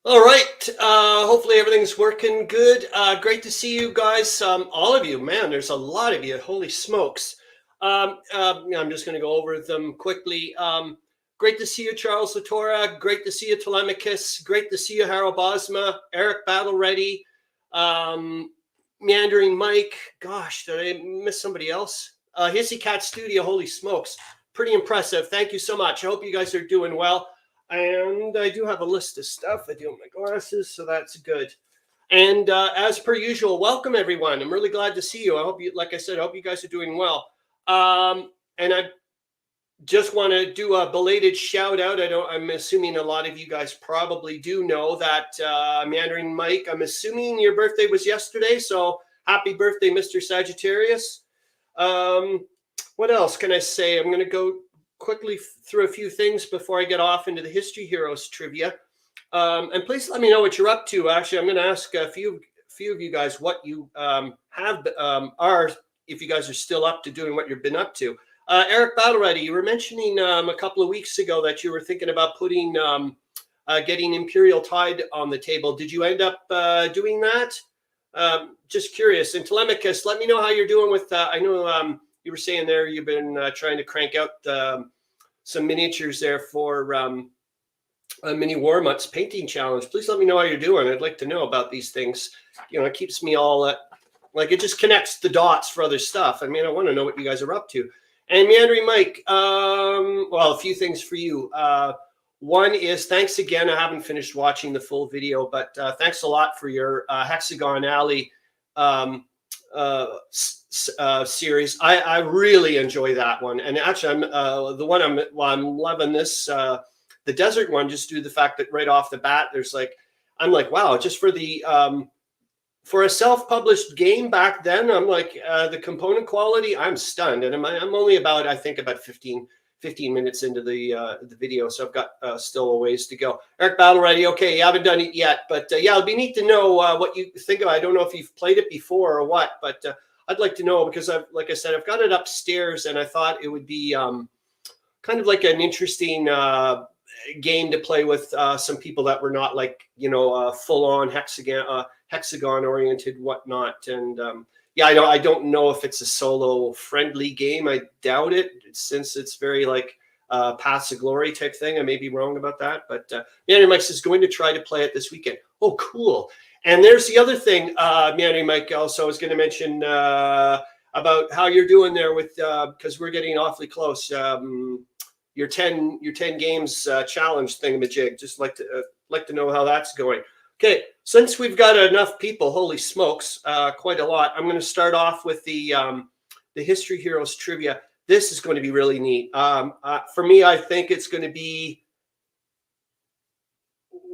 All right. Hopefully everything's working good. Great to see you guys. All of you, man, there's a lot of you. Holy smokes. I'm just going to go over them quickly. Great to see you, Charles Latora. Great to see you, Telemachus. Great to see you, Harro Bosma. Eric Battle Ready. Meandering Mike. Gosh, did I miss somebody else? Hissy Cat Studio. Holy smokes. Pretty impressive. Thank you so much. I hope you guys are doing well. And I do have a list of stuff. I do have my glasses, so that's good. And as per usual, welcome everyone. I'm really glad to see you. I hope you, like I said, I hope you guys are doing well. And I just want to do a belated shout out. I'm assuming a lot of you guys probably do know that Meandering Mike, I'm assuming your birthday was yesterday. So happy birthday, Mr. Sagittarius. What else can I say? I'm going to go quickly through a few things before I get off into the History Heroes trivia. And please let me know what you're up to. Actually, I'm going to ask a few of you guys what you are, if you guys are still up to doing what you've been up to. Eric Battle Ready, you were mentioning a couple of weeks ago that you were thinking about putting getting Imperial Tide on the table. Did you end up doing that? Just curious. And Telemachus, let me know how you're doing with I know you were saying there you've been trying to crank out some miniatures there for MiniWarMutt's painting challenge. Please let me know how you're doing. I'd like to know about these things. You know, it keeps me all like it just connects the dots for other stuff. I mean, I want to know what you guys are up to. And Meandering Mike, well, a few things for you. One is thanks again. I haven't finished watching the full video, but thanks a lot for your Hexagon Alley series. I really enjoy that one, and actually I'm the one I'm loving this the desert one, just due to the fact that right off the bat there's like I'm like, wow, just for the for a self-published game back then, I'm like the component quality, I'm stunned, and I'm only about I think about 15 minutes into the video, so I've got still a ways to go. Eric Battle Ready, okay, you haven't done it yet, but yeah, it'd be neat to know what you think of it. I don't know if you've played it before or what, but I'd like to know, because like I said, I've got it upstairs, and I thought it would be kind of like an interesting game to play with some people that were not like, you know, full-on hexagon oriented whatnot. And yeah, I don't know if it's a solo friendly game. I doubt it, since it's very like Paths of Glory type thing. I may be wrong about that, but Meandering Mike is going to try to play it this weekend. Oh, cool. And there's the other thing, Meandering Mike also was going to mention about how you're doing there with, because we're getting awfully close. Your 10 games challenge thingamajig. Just like to know how that's going. Okay, since we've got enough people, holy smokes, quite a lot. I'm going to start off with the History Heroes trivia. This is going to be really neat. For me, I think it's going to be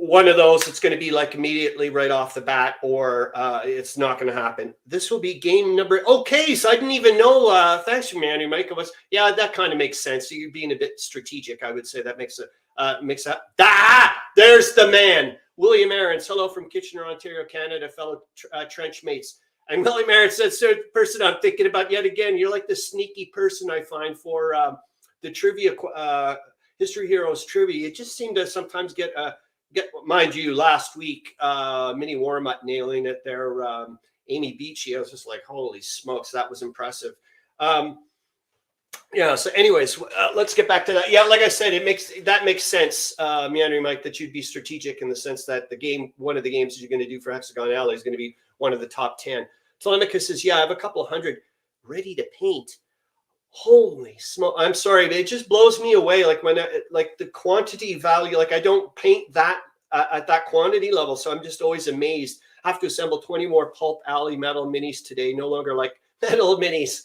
one of those. It's going to be like immediately right off the bat, or it's not going to happen. This will be game number. Okay, so I didn't even know. Thanks for Manny, Mike. Yeah, that kind of makes sense. So you're being a bit strategic. I would say that makes it. There's the man. William Arends, hello from Kitchener, Ontario, Canada, fellow trench mates. And William Arends says, the person I'm thinking about yet again. You're like the sneaky person I find for the trivia, History Heroes trivia. You just seem to sometimes get, mind you, last week, MiniWarMutt nailing it there. Amy Beachy, I was just like, holy smokes, that was impressive. Yeah, so anyways, let's get back to that. Yeah, like I said, that makes sense, Meandering Mike, that you'd be strategic in the sense that one of the games that you're going to do for Hexagon Alley is going to be one of the top 10. Telemachus says, yeah, I have a couple of hundred ready to paint. Holy smoke. I'm sorry, but it just blows me away. Like when like the quantity value, like I don't paint that at that quantity level. So I'm just always amazed. I have to assemble 20 more Pulp Alley metal minis today. No longer like metal minis.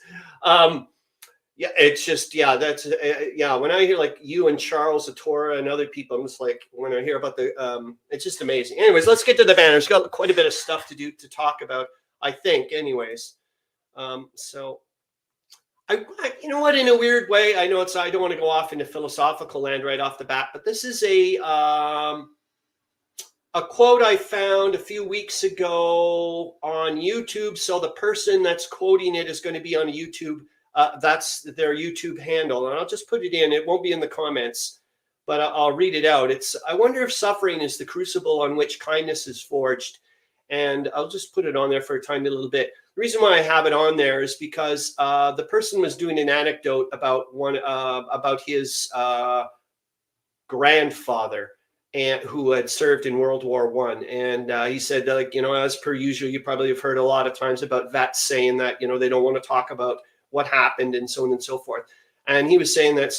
Yeah, it's just, yeah, that's, yeah, when I hear like you and Charles Latora and other people, I'm just like, when I hear about it's just amazing. Anyways, let's get to the banners. Got quite a bit of stuff to talk about, I think, anyways. So, you know what, in a weird way, I know I don't want to go off into philosophical land right off the bat, but this is a a quote I found a few weeks ago on YouTube. So the person that's quoting it is going to be on YouTube. That's their YouTube handle. And I'll just put it in. It won't be in the comments, but I'll read it out. It's, I wonder if suffering is the crucible on which kindness is forged. And I'll just put it on there for a tiny little bit. The reason why I have it on there is because the person was doing an anecdote about his grandfather, and who had served in World War I. And he said, like, you know, as per usual, you probably have heard a lot of times about vets saying that, you know, they don't want to talk about what happened and so on and so forth. And he was saying that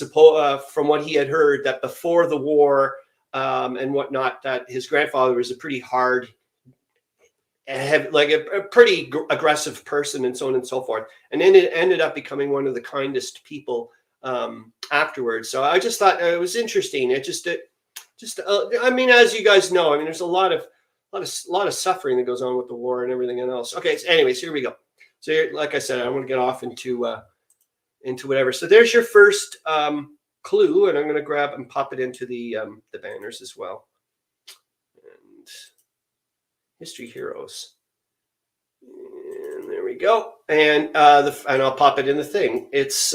from what he had heard, that before the war and whatnot, that his grandfather was a pretty hard, like a pretty aggressive person and so on and so forth. And then it ended up becoming one of the kindest people afterwards. So I just thought it was interesting. I mean, as you guys know, I mean, there's a lot of suffering that goes on with the war and everything else. Okay, so anyways, here we go. So here, like I said, I want to get off into whatever. So there's your first clue, and I'm going to grab and pop it into the banners as well. And history heroes. And there we go. And and I'll pop it in the thing. It's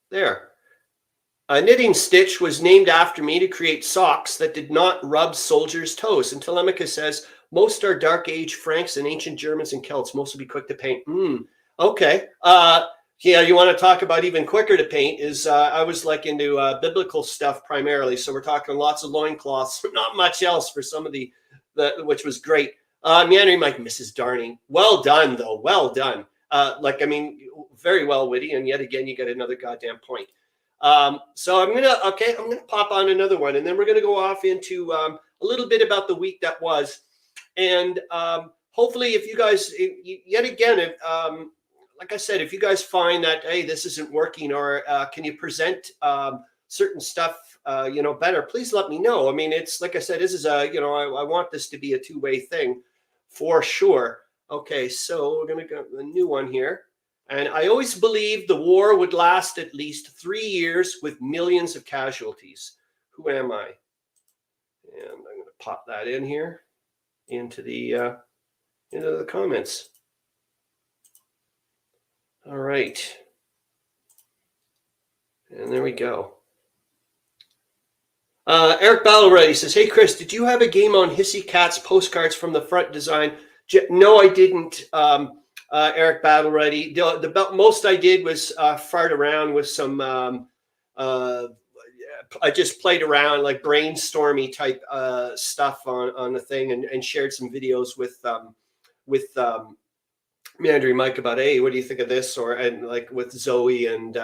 there. A knitting stitch was named after me to create socks that did not rub soldiers' toes. And Telemachus says, most are Dark Age Franks and ancient Germans and Celts. Most will be quick to paint. Okay. Yeah, you want to talk about even quicker to paint is I was like into biblical stuff primarily. So we're talking lots of loincloths, not much else for some of the which was great. Meandering Mike, Mrs. Darning. Well done, though. Well done. Like, I mean, very well witty. And yet again, you get another goddamn point. So I'm going to pop on another one. And then we're going to go off into a little bit about the week that was. And hopefully if you guys, yet again, like I said, if you guys find that, hey, this isn't working, or can you present certain stuff, you know, better, please let me know. I mean, it's like I said, this is a, you know, I want this to be a two-way thing for sure. Okay, so we're going to go a new one here. And I always believed the war would last at least 3 years with millions of casualties. Who am I? And I'm going to pop that in here into the comments. All right. And there we go. Eric Balleretti says, hey, Chris, did you have a game on Hissy Cat's postcards from the front design? No, I didn't, Eric Balleretti. The most I did was fart around with some, I just played around like brainstormy type stuff on the thing, and shared some videos with Meandering Mike about, hey, what do you think of this? And like with Zoe and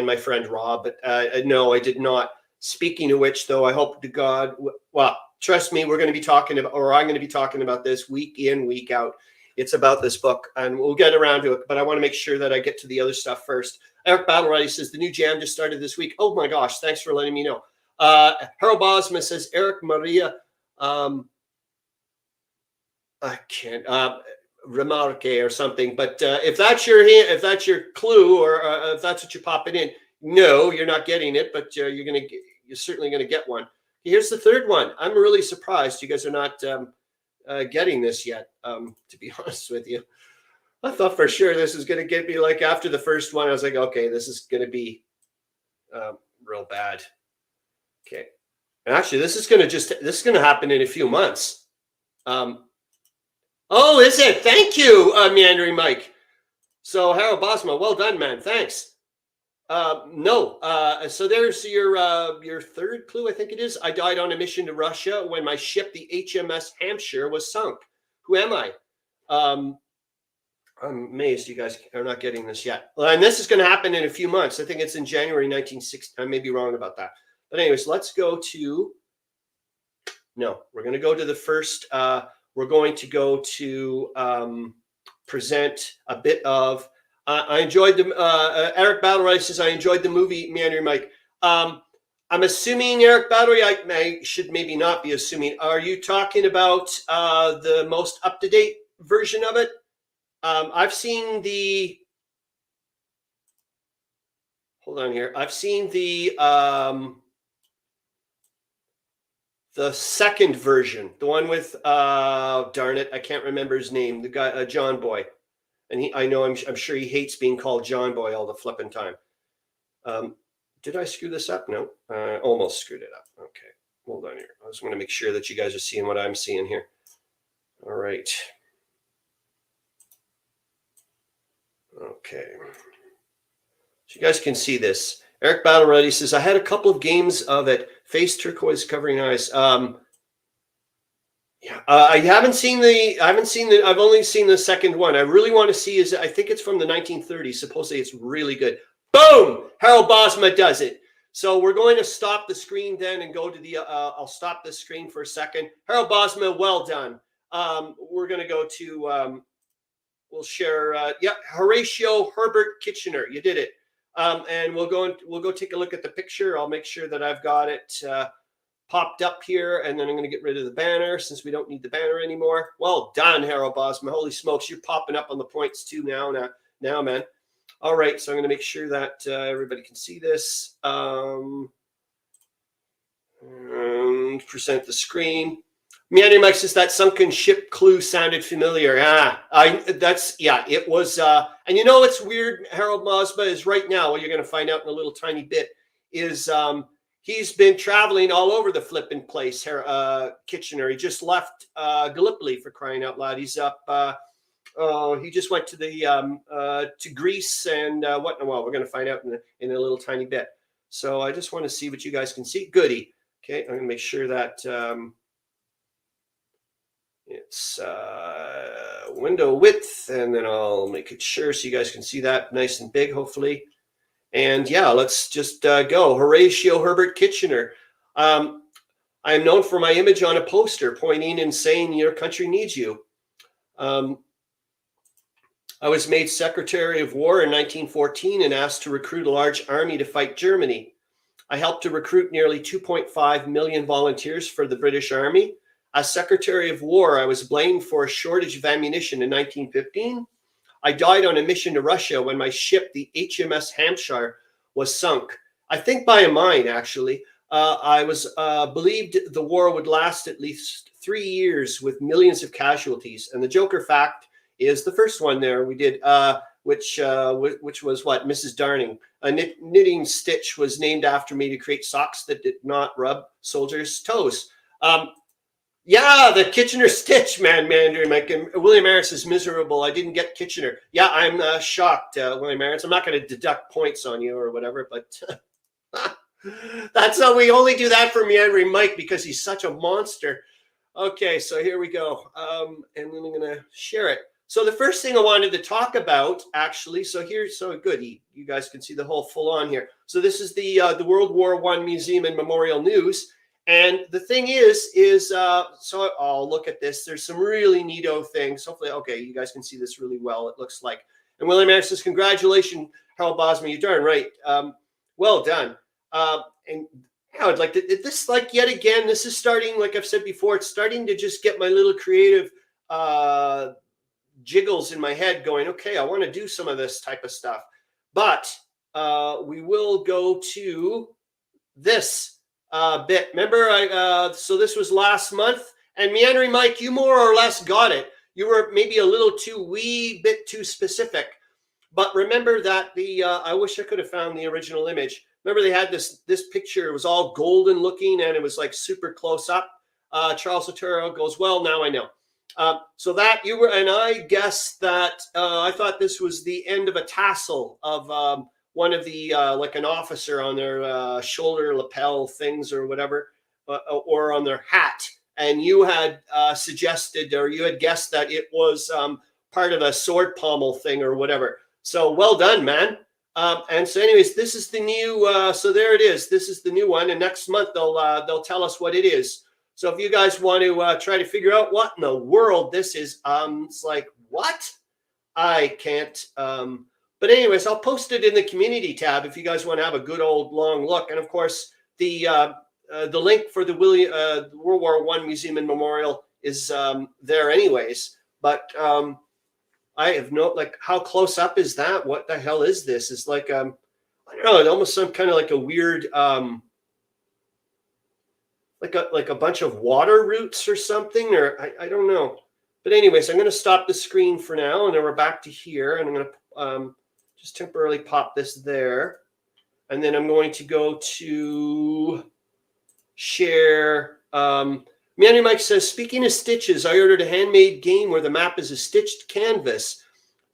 my friend Rob. But no, I did not. Speaking of which, though, I hope to God, well, trust me, we're going to be talking about, or I'm going to be talking about this week in, week out. It's about this book, and we'll get around to it. But I want to make sure that I get to the other stuff first. Eric Balleretti says the new jam just started this week. Oh my gosh, thanks for letting me know. Harro Bosma says Eric Maria. I can't. Remarque or something, but if that's your clue, or if that's what you're popping in, no, you're not getting it, but you're certainly gonna get one. Here's the third one. I'm really surprised you guys are not getting this yet. To be honest with you, I thought for sure this is gonna get me like after the first one. I was like, okay, this is gonna be real bad. Okay, and actually, this is gonna happen in a few months. Oh, is it? Thank you, Meandering Mike. So, Harro Bosma, well done, man. Thanks. No. So there's your third clue, I think it is. I died on a mission to Russia when my ship, the HMS Hampshire, was sunk. Who am I? I'm amazed you guys are not getting this yet. Well, and this is going to happen in a few months. I think it's in January 1960. I may be wrong about that. But anyways, let's go to... No, we're going to go to the first... we're going to go to present a bit of... I enjoyed the... Eric Balleretti says, I enjoyed the movie, Meandering Mike. I'm assuming, Eric Balleretti, I should maybe not be assuming. Are you talking about the most up-to-date version of it? I've seen the... Hold on here. I've seen the the second version, the one with darn it, I can't remember his name, the guy John Boy, and I'm sure he hates being called John Boy all the flipping time. Did I screw this up? No, almost screwed it up. Okay, hold on here. I just want to make sure that you guys are seeing what I'm seeing here. All right. Okay. So you guys can see this. Eric Battle Ready says, I had a couple of games of it. Face turquoise covering eyes. Yeah, I haven't seen I've only seen the second one. I really want to see I think it's from the 1930s. Supposedly it's really good. Boom! Harro Bosma does it. So we're going to stop the screen then and go to the, I'll stop the screen for a second. Harro Bosma, well done. We're going to go to, we'll share, Horatio Herbert Kitchener. You did it. And we'll go take a look at the picture. I'll make sure that I've got it popped up here, and then I'm going to get rid of the banner since we don't need the banner anymore. Well done, Harro Bosma. Holy smokes, you're popping up on the points too now, man. All right, so I'm going to make sure that everybody can see this. Present the screen. Meandering Mike says that sunken ship clue sounded familiar. It was. And you know what's weird, Harro Bosma, is right now, what you're going to find out in a little tiny bit is he's been traveling all over the flipping place, Kitchener. He just left Gallipoli, for crying out loud. He's up. He just went to the to Greece and what? Well, we're going to find out in a little tiny bit. So I just want to see what you guys can see. Goody. Okay, I'm going to make sure that it's window width, and then I'll make it sure so you guys can see that nice and big, hopefully. And yeah, let's just go. Horatio Herbert Kitchener. I am known for my image on a poster pointing and saying your country needs you. I was made Secretary of War in 1914 and asked to recruit a large army to fight Germany. I helped to recruit nearly 2.5 million volunteers for the British Army. As Secretary of War, I was blamed for a shortage of ammunition in 1915. I died on a mission to Russia when my ship, the HMS Hampshire, was sunk. I think by a mine, actually. I was believed the war would last at least 3 years with millions of casualties. And the Joker fact is the first one there we did, which was what? Mrs. Darning. A knitting stitch was named after me to create socks that did not rub soldiers' toes. Yeah, the Kitchener stitch, man, Meandering Mike. And William Arends is miserable. I didn't get Kitchener. Yeah, I'm shocked, William Arends. I'm not going to deduct points on you or whatever, but that's how we only do that for Meandering Mike because he's such a monster. Okay, so here we go. And then I'm going to share it. So the first thing I wanted to talk about, actually, so good. You guys can see the whole full on here. So this is the World War I Museum and Memorial News. And the thing is so I'll look at this. There's some really neato things. Hopefully, okay, you guys can see this really well, it looks like. And William Arends says, congratulations, Harro Bosma, you're darn right. Well done. And I would like to, this, like, yet again, this is starting, like I've said before, it's starting to just get my little creative jiggles in my head going, okay, I want to do some of this type of stuff. But we will go to this bit. Remember, so this was last month, and Meandering Mike, you more or less got it. You were maybe a little wee bit too specific, but remember that I wish I could have found the original image. Remember they had this picture. It was all golden looking, and it was like super close up. Charles Latora goes, well, now I know. So that you were, and I guessed that I thought this was the end of a tassel of one of the like an officer on their shoulder lapel things or whatever, or on their hat. And you had suggested, or you had guessed that it was part of a sword pommel thing or whatever. So well done, man. And so anyways, this is the new, so there it is. This is the new one. And next month they'll tell us what it is. So if you guys want to try to figure out what in the world this is, it's like, what? I can't. But anyways, I'll post it in the community tab if you guys want to have a good old long look. And of course, the link for the World War I Museum and Memorial is there anyways. But I have no, like, how close up is that? What the hell is this? It's like, I don't know, it almost some kind of like a weird like a bunch of water roots or something, or I don't know. But anyways, I'm going to stop the screen for now, and then we're back to here, and I'm going to just temporarily pop this there, and then I'm going to go to share. Meandering Mike says, speaking of stitches, I ordered a handmade game where the map is a stitched canvas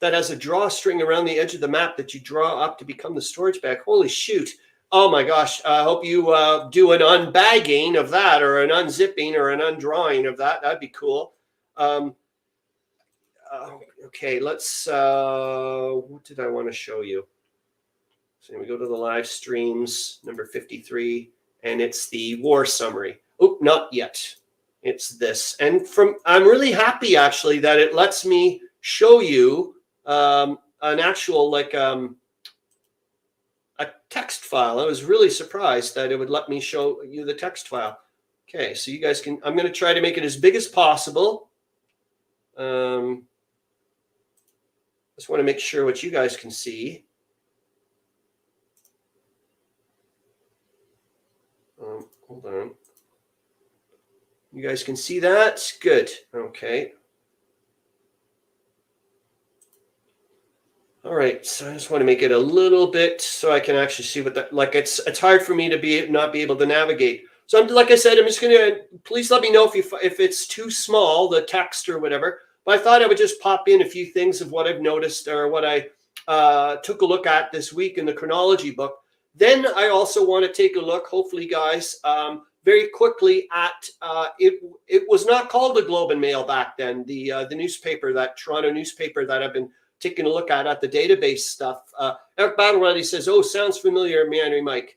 that has a drawstring around the edge of the map that you draw up to become the storage bag. Holy shoot. Oh my gosh. I hope you do an unbagging of that, or an unzipping or an undrawing of that. That'd be cool. Okay, let's, what did I want to show you? So we go to the live streams, number 53, and it's the war summary. Oh, not yet. It's this. And I'm really happy actually that it lets me show you an actual, like, a text file. I was really surprised that it would let me show you the text file. Okay, so you guys can, I'm going to try to make it as big as possible. Just want to make sure what you guys can see. Hold on. You guys can see that? Good. Okay. All right. So I just want to make it a little bit so I can actually see what that, like, it's hard for me to not be able to navigate. So like I said, I'm just going to, please let me know if it's too small, the text or whatever. But I thought I would just pop in a few things of what I've noticed or what I took a look at this week in the chronology book. Then I also want to take a look, hopefully, guys, very quickly at it was not called the Globe and Mail back then. The newspaper, that Toronto newspaper that I've been taking a look at the database stuff. Eric Battle says, "Oh, sounds familiar, Meandering Mike,"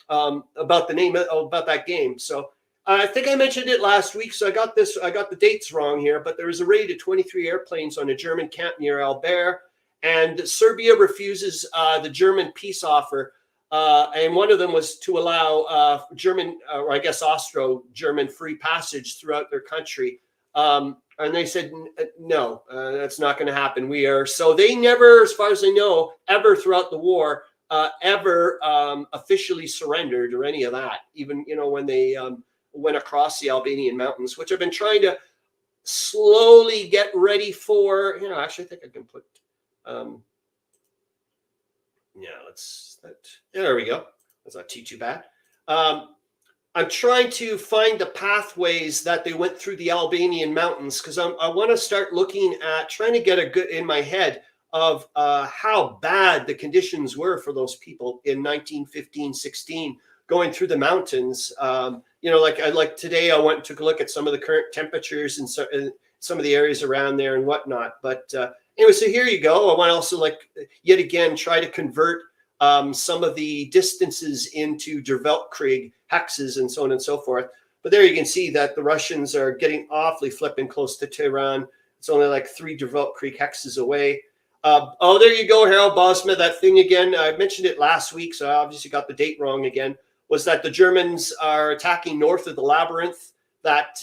about the name about that game. So I think I mentioned it last week. So I got the dates wrong here, but there was a raid of 23 airplanes on a German camp near Albert, and Serbia refuses the German peace offer. And one of them was to allow German, or I guess Austro-German free passage throughout their country. And they said, no, that's not going to happen. So they never, as far as I know, ever throughout the war, ever officially surrendered or any of that. Even, when they went across the Albanian mountains, which I've been trying to slowly get ready for. Actually, I think I can put, there we go. That's not too bad. I'm trying to find the pathways that they went through the Albanian mountains, because I want to start looking at trying to get a good in my head of how bad the conditions were for those people in 1915-16 going through the mountains. Like today I went and took a look at some of the current temperatures in some of the areas around there and whatnot. But anyway, so here you go. I want to also, yet again, try to convert some of the distances into Der Weltkrieg hexes and so on and so forth. But there you can see that the Russians are getting awfully flipping close to Tehran. It's only like 3 Der Weltkrieg hexes away. There you go, Harro Bosma. That thing again, I mentioned it last week, so I obviously got the date wrong again, was that the Germans are attacking north of the labyrinth. That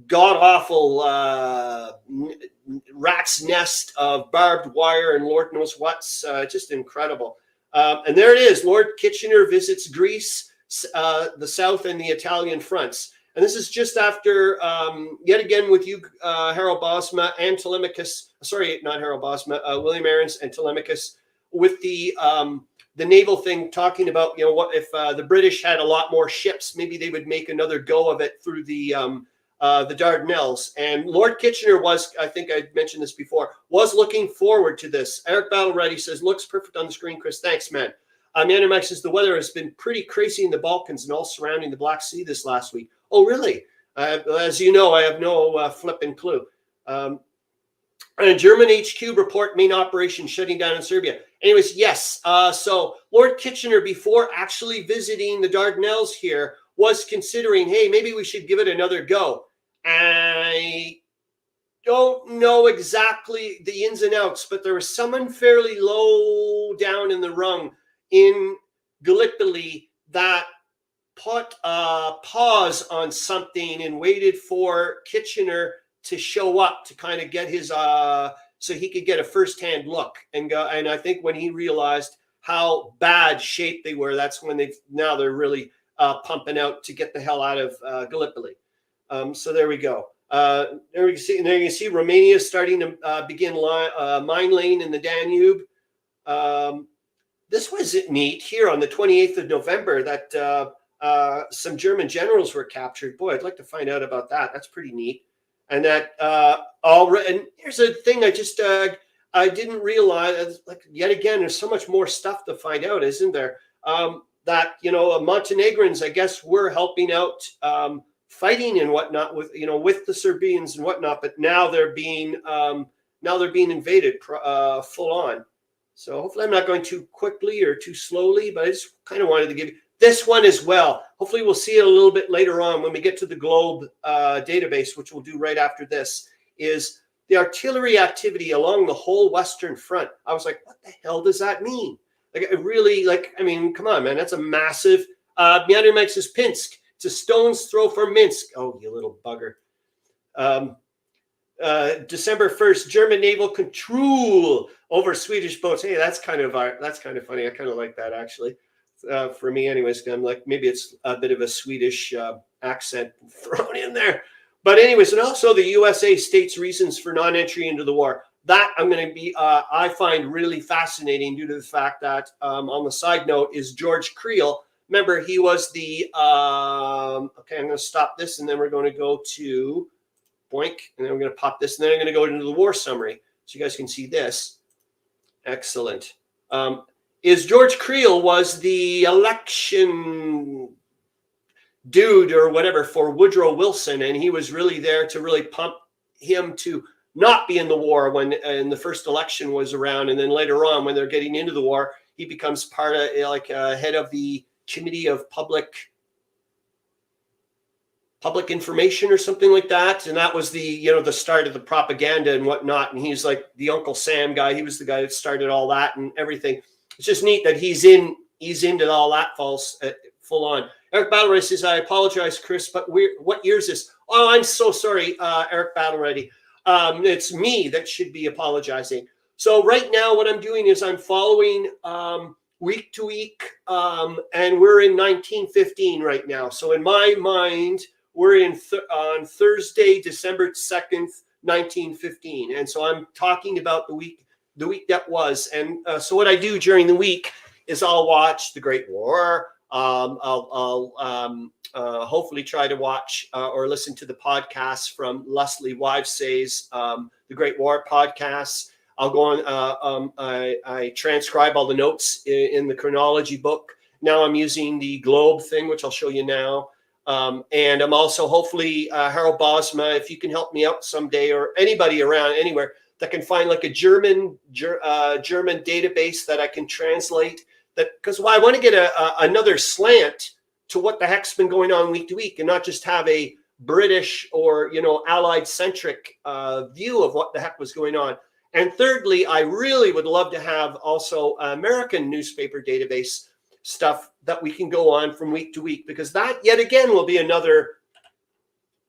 god-awful rat's nest of barbed wire and Lord knows what's, just incredible. And there it is. Lord Kitchener visits Greece, the south and the Italian fronts. And this is just after, yet again with you, Harro Bosma and Telemachus. Sorry, not Harro Bosma, William Arends and Telemachus, with the naval thing, talking about, what if the British had a lot more ships, maybe they would make another go of it through the Dardanelles. And Lord Kitchener was, I think I mentioned this before, was looking forward to this. Eric Battle says, looks perfect on the screen, Chris. Thanks, man. Meandering Mike says, the weather has been pretty crazy in the Balkans and all surrounding the Black Sea this last week. Oh, really? As you know, I have no flipping clue. And German HQ report main operation shutting down in Serbia. Anyways, yes. So Lord Kitchener, before actually visiting the Dardanelles here, was considering, hey, maybe we should give it another go. I don't know exactly the ins and outs, but there was someone fairly low down in the rung in Gallipoli that put a pause on something and waited for Kitchener to show up to kind of get his so he could get a first-hand look and go. And I think when he realized how bad shape they were, that's when they're really pumping out to get the hell out of Gallipoli. So there we go. There you can see Romania is starting to begin mine lane in the Danube. This was neat here on the 28th of November that some German generals were captured. Boy, I'd like to find out about that. That's pretty neat. And that and here's a thing I didn't realize. Like yet again, there's so much more stuff to find out, isn't there? That Montenegrins, I guess, were helping out. Fighting and whatnot with the Serbians and whatnot, but now they're being invaded full on. So hopefully I'm not going too quickly or too slowly, but I just kind of wanted to give you this one as well. Hopefully we'll see it a little bit later on when we get to the globe database, which we'll do right after this, is the artillery activity along the whole Western Front. I was like, what the hell does that mean? Like, it really, I mean, come on, man, that's a massive, Meandering Mike says Pinsk. It's a stone's throw from Minsk. Oh, you little bugger. December 1st, German naval control over Swedish boats. Hey, that's kind of funny. I kind of like that, actually. For me, anyways, I'm like, maybe it's a bit of a Swedish accent thrown in there. But anyways, and also the USA states reasons for non-entry into the war. That I'm going to be, I find really fascinating due to the fact that, on the side note, is George Creel. Remember, he was the, okay, I'm going to stop this, and then we're going to go to boink, and then we're going to pop this, and then I'm going to go into the war summary so you guys can see this. Excellent. Is George Creel was the election dude or whatever for Woodrow Wilson, and he was really there to really pump him to not be in the war when in the first election was around, and then later on when they're getting into the war, he becomes part of head of the Committee of Public Information or something like that, and that was the the start of the propaganda and whatnot. And he's like the Uncle Sam guy. He was the guy that started all that and everything. It's just neat that he's into all that full on. Eric Battleready says, "I apologize, Chris, but what year is this?" Oh, I'm so sorry, Eric Battleready. It's me that should be apologizing. So right now, what I'm doing is I'm following week to week, and we're in 1915 right now. So in my mind, we're on Thursday, December 2nd, 1915, and so I'm talking about the week that was. And so what I do during the week is I'll watch the Great War. I'll hopefully try to watch or listen to the podcasts from Leslie Wivesay's the Great War podcasts. I'll go on. I transcribe all the notes in the chronology book. Now I'm using the globe thing, which I'll show you now. And I'm also hopefully Harro Bosma, if you can help me out someday, or anybody around anywhere that can find like a German database that I can translate. That because I want to get another slant to what the heck's been going on week to week, and not just have a British or Allied centric view of what the heck was going on. And thirdly, I really would love to have also American newspaper database stuff that we can go on from week to week, because that yet again will be another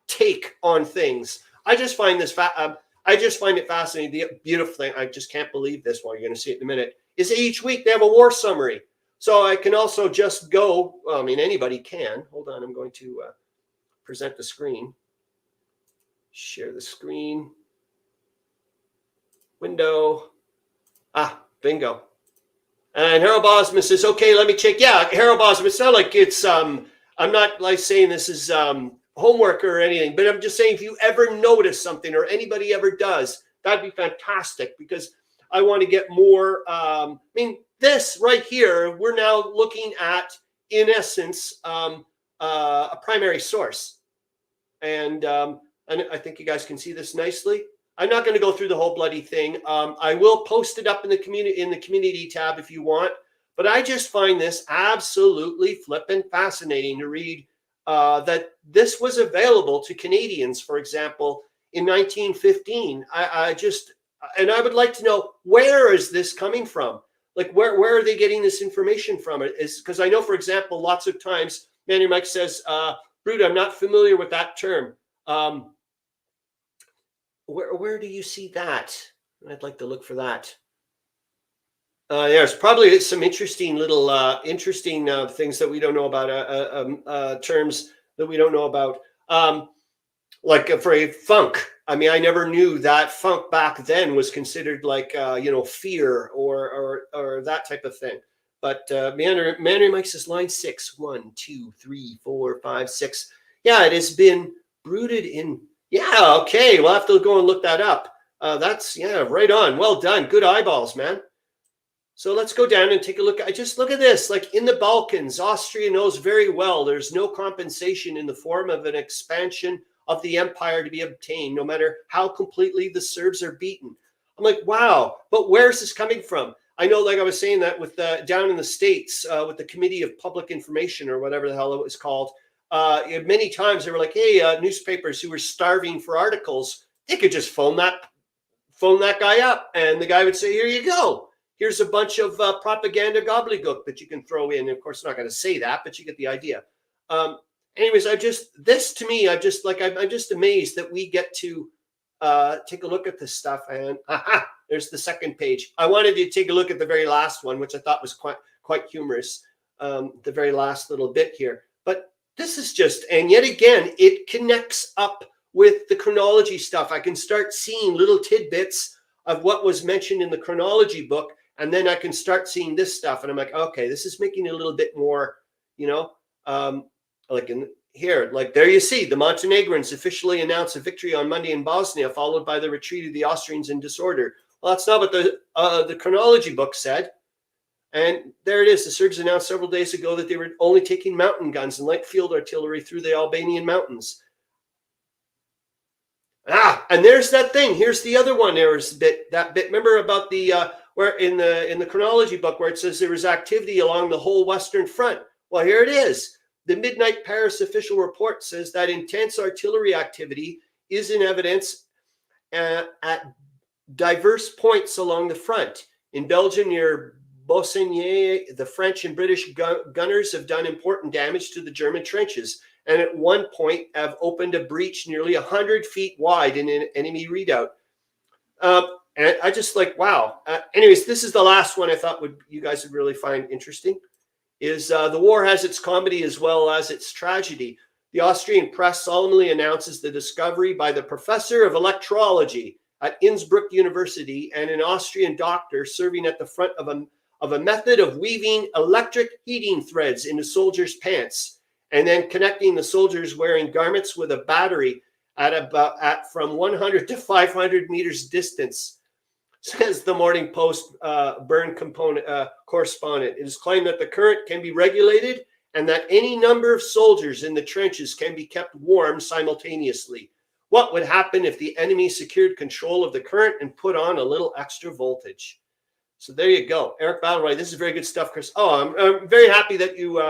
take on things. I just find this I just find it fascinating. The beautiful thing, I just can't believe this one, you're going to see it in a minute, is each week they have a war summary. So I can also just go, well, I mean, anybody can. Hold on, I'm going to present the screen. Share the screen. Window. Bingo. And Harro Bosma says, okay, let me check. Yeah, Harro Bosma, it's not like it's, I'm not like saying this is homework or anything, but I'm just saying if you ever notice something or anybody ever does, that'd be fantastic, because I want to get more. I mean, this right here, we're now looking at, in essence, a primary source. And I think you guys can see this nicely. I'm not going to go through the whole bloody thing. I will post it up in the community tab if you want. But I just find this absolutely flippin' fascinating to read that this was available to Canadians, for example, in 1915. And I would like to know, where is this coming from? Like, where are they getting this information from? It is because I know, for example, lots of times, Meandering Mike says, Brute, I'm not familiar with that term. Where do you see that? I'd like to look for that. There's probably some interesting little things that we don't know about, terms that we don't know about. Like for a funk. I mean, I never knew that funk back then was considered like fear or that type of thing. But Meandering Mike says line 6, 1, 2, 3, 4, 5, 6. Yeah, it has been brooded in. Yeah, okay, we'll have to go and look that up. That's right on. Well done. Good eyeballs, man. So let's go down and take a look. Just look at this. Like in the Balkans, Austria knows very well there's no compensation in the form of an expansion of the empire to be obtained, no matter how completely the Serbs are beaten. I'm like, wow, but where's this coming from? I know, like I was saying that with down in the States with the Committee of Public Information or whatever the hell it was called. Many times they were like, hey, newspapers who were starving for articles, they could just phone that guy up, and the guy would say, here you go. Here's a bunch of propaganda gobbledygook that you can throw in. Of course, I'm not going to say that, but you get the idea. Anyways, I'm just amazed that we get to take a look at this stuff. And there's the second page. I wanted you to take a look at the very last one, which I thought was quite humorous. The very last little bit here. But this is just, and yet again, it connects up with the chronology stuff. I can start seeing little tidbits of what was mentioned in the chronology book. And then I can start seeing this stuff. And I'm like, okay, this is making it a little bit more, like in here, like there you see the Montenegrins officially announced a victory on Monday in Bosnia, followed by the retreat of the Austrians in disorder. Well, that's not what the chronology book said. And there it is. The Serbs announced several days ago that they were only taking mountain guns and light field artillery through the Albanian mountains. And there's that thing. Here's the other one. There was that bit. Remember about the where in the chronology book where it says there was activity along the whole Western Front. Well, here it is. The midnight Paris official report says that intense artillery activity is in evidence at diverse points along the front. In Belgium, near Bossigny, the French and British gunners have done important damage to the German trenches, and at one point have opened a breach nearly 100 feet wide in an enemy redoubt. And I just like, wow. Anyways, this is the last one I thought you guys would really find interesting. Is the war has its comedy as well as its tragedy. The Austrian press solemnly announces the discovery by the professor of electrology at Innsbruck University and an Austrian doctor serving at the front of a method of weaving electric heating threads into soldiers' pants and then connecting the soldiers wearing garments with a battery at from 100 to 500 meters distance. Says the Morning Post Bern correspondent. It is claimed that the current can be regulated and that any number of soldiers in the trenches can be kept warm simultaneously. What would happen if the enemy secured control of the current and put on a little extra voltage? So there you go, Eric Battlewright. This is very good stuff, Chris. Oh, I'm very happy that you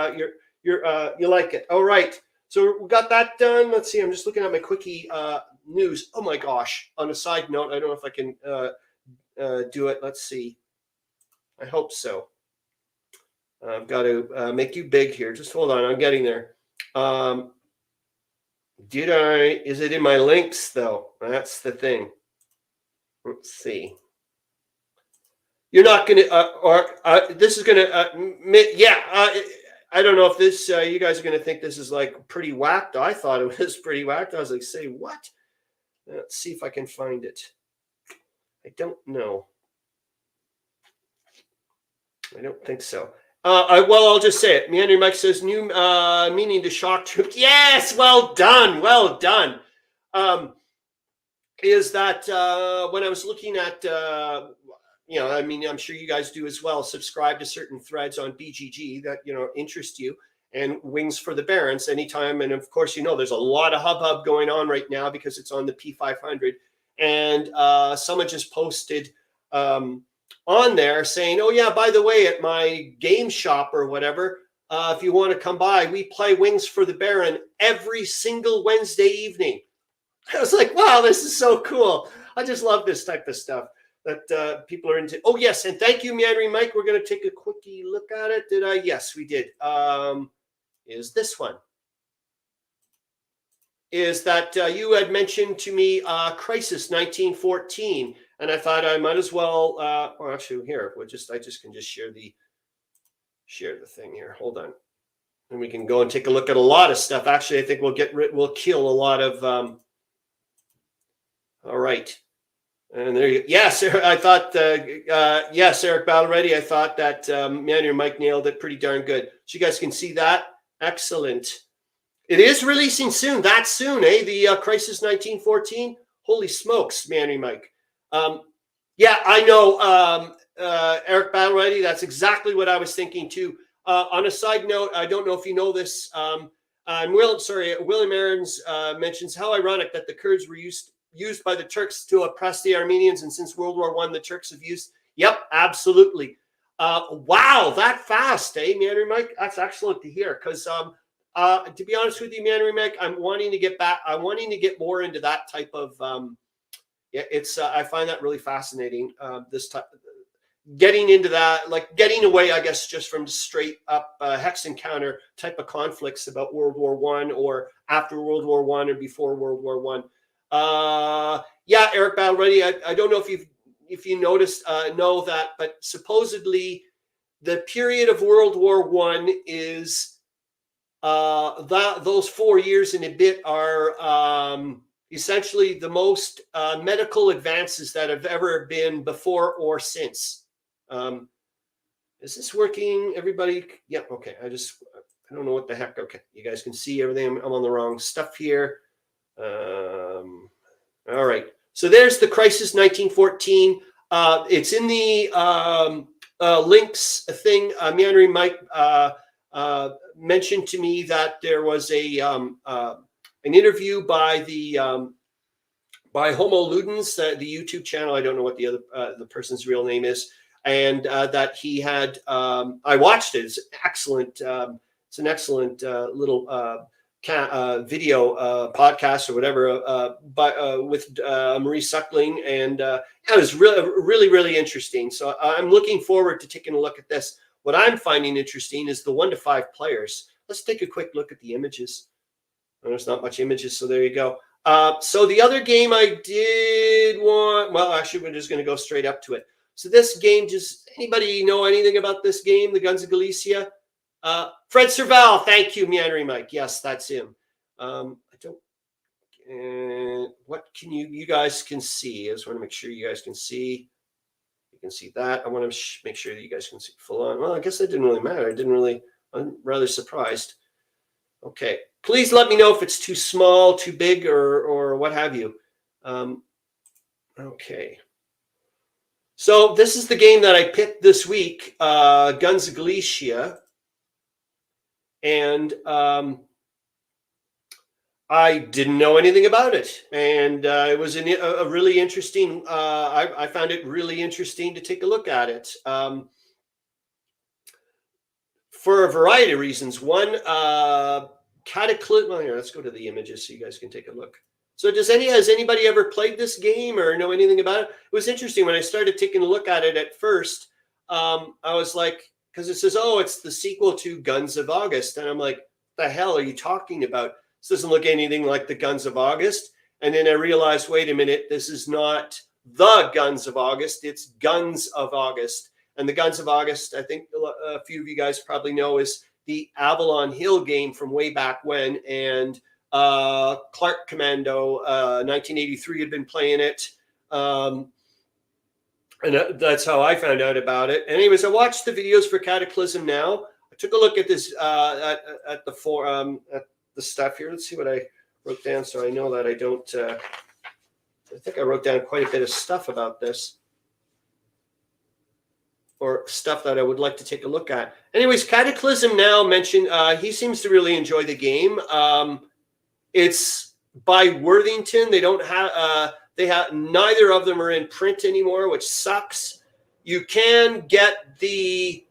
like it. All right, so we got that done. Let's see. I'm just looking at my quickie news. Oh my gosh. On a side note, I don't know if I can. Do it. Let's see. I hope so. I've got to make you big here. Just hold on. I'm getting there. Is it in my links though? That's the thing. Let's see. You're not going to, this is going to, I don't know if this, you guys are going to think this is like pretty whacked. I thought it was pretty whacked. I was like, say what? Let's see if I can find it. I don't know. I don't think so. I'll just say it. Meandering Mike says new meaning to shock troops. Yes, well done, well done. Is that when I was looking at, I mean, I'm sure you guys do as well. Subscribe to certain threads on BGG that interest you, and Wings for the Barons anytime. And of course, there's a lot of hubbub going on right now because it's on the P500. And someone just posted on there saying, oh, yeah, by the way, at my game shop or whatever, if you want to come by, we play Wings for the Baron every single Wednesday evening. I was like, wow, this is so cool. I just love this type of stuff that people are into. Oh, yes. And thank you, Meandering Mike. We're going to take a quickie look at it. Did I? Yes, we did. Is this one. Is that you had mentioned to me Crisis 1914 And I thought I might as well. Well, actually, here I just can just share the thing here. Hold on, and we can go and take a look at a lot of stuff. Actually, I think we'll kill a lot of. All right, and there you go. Yes, I thought. Yes, Eric Battle Ready. I thought that Meandering Mike nailed it pretty darn good. So you guys can see that. Excellent. It is releasing soon. That soon, eh? The Crisis 1914. Holy smokes, Meandering Mike. Yeah, I know, Eric Battle Ready. That's exactly what I was thinking too. On a side note, I don't know if you know this. William Arends mentions how ironic that the Kurds were used by the Turks to oppress the Armenians, and since World War I, the Turks have used. Yep, absolutely. Wow, that fast, eh, Meandering Mike? That's excellent to hear. Because to be honest with you, Meandering Mike, I'm wanting to get more into that type of. Yeah, it's I find that really fascinating. This type, getting into that, like getting away, I guess, just from straight up hex encounter type of conflicts about World War I or after World War I or before World War I. Yeah, Eric Battle Ready. I don't know if you noticed know that, but supposedly the period of World War I is those 4 years and a bit are. Essentially the most medical advances that have ever been before or since. Is this working, everybody? Yeah, okay. I don't know what the heck. Okay, you guys can see everything. I'm on the wrong stuff here. All right. So there's the Crisis 1914. It's in the links thing. Meandering Mike mentioned to me that there was an interview by by Homo Ludens, the YouTube channel. I don't know what the person's real name is, and that he had. I watched it. It's excellent. It's an excellent little video podcast or whatever, with Marie Suckling, and it was really interesting. So I'm looking forward to taking a look at this. What I'm finding interesting is the 1 to 5 players. Let's take a quick look at the images. There's not much images, so there you go. So the other game I did want, well, actually, we're just going to go straight up to it. So this game, just anybody know anything about this game, the Guns of Galicia? Fred Serval, thank you, Meandering Mike. Yes, that's him. I don't. What can you guys can see? I just want to make sure you guys can see. You can see that. I want to make sure that you guys can see full on. Well, I guess that didn't really matter. I'm rather surprised. Okay. Please let me know if it's too small, too big, or what have you. Okay. So this is the game that I picked this week, Guns of Galicia. And I didn't know anything about it. And it was a really interesting, I found it really interesting to take a look at it. For a variety of reasons. One, Cataclysm. Well, here, let's go to the images so you guys can take a look. So has anybody ever played this game or know anything about it? It was interesting when I started taking a look at it at first. I was like, because it says, oh, it's the sequel to Guns of August. And I'm like, the hell are you talking about? This doesn't look anything like the Guns of August. And then I realized, wait a minute, this is not the Guns of August. It's Guns of August. And the Guns of August, I think a few of you guys probably know, is the Avalon Hill game from way back when, and Clark Commando, 1983 had been playing it, and that's how I found out about it. Anyways, I watched the videos for Cataclysm now. I took a look at this at the forum, at the stuff here. Let's see what I wrote down, so I know that I don't. I think I wrote down quite a bit of stuff about this, or stuff that I would like to take a look at. Anyways, Cataclysm now mentioned, he seems to really enjoy the game. It's by Worthington. They don't have, neither of them are in print anymore, which sucks. You can get the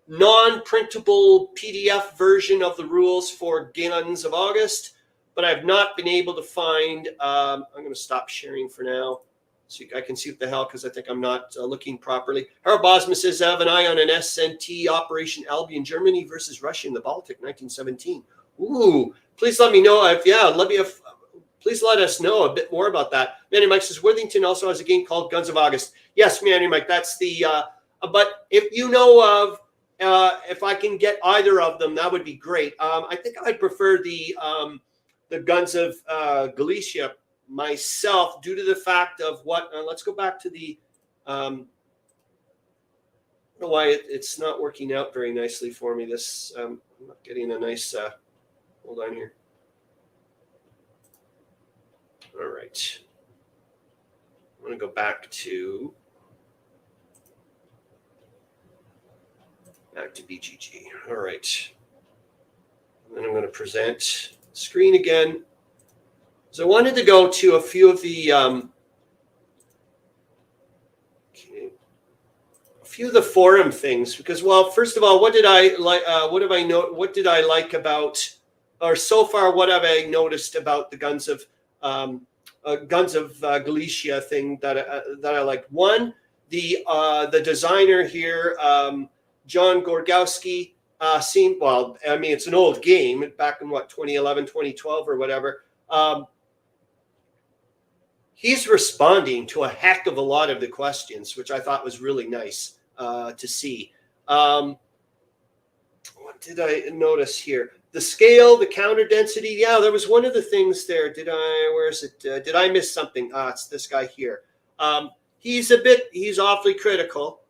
non-printable PDF version of the rules for Guns of August, but I've not been able to find, I'm going to stop sharing for now, so I can see what the hell, because I think I'm not looking properly. Harro Bosma says, I have an eye on an SNT Operation Albion, Germany versus Russia in the Baltic, 1917. Ooh, please let me know if, Please let us know a bit more about that. Meandering Mike says, Worthington also has a game called Guns of August. Yes, Meandering Mike, that's the, but if you know of, if I can get either of them, that would be great. I think I'd prefer the Guns of Galicia myself, due to the fact of what, let's go back to the, I don't know why it's not working out very nicely for me. This, I'm not getting a nice, hold on here. All right. I'm going to go back to BGG. All right. And then I'm going to present screen again. So I wanted to go to a few of the forum things because, well, first of all, what did I like? What have I know? What did I like about, or so far, what have I noticed about the Guns of Galicia thing that I liked? One, the designer here, John Gorkowski, seemed, well, I mean, it's an old game back in what, 2011, 2012 or whatever. He's responding to a heck of a lot of the questions, which I thought was really nice to see. What did I notice here? The scale, the counter density. Yeah, there was one of the things there. Where is it? Did I miss something? It's this guy here. He's awfully critical.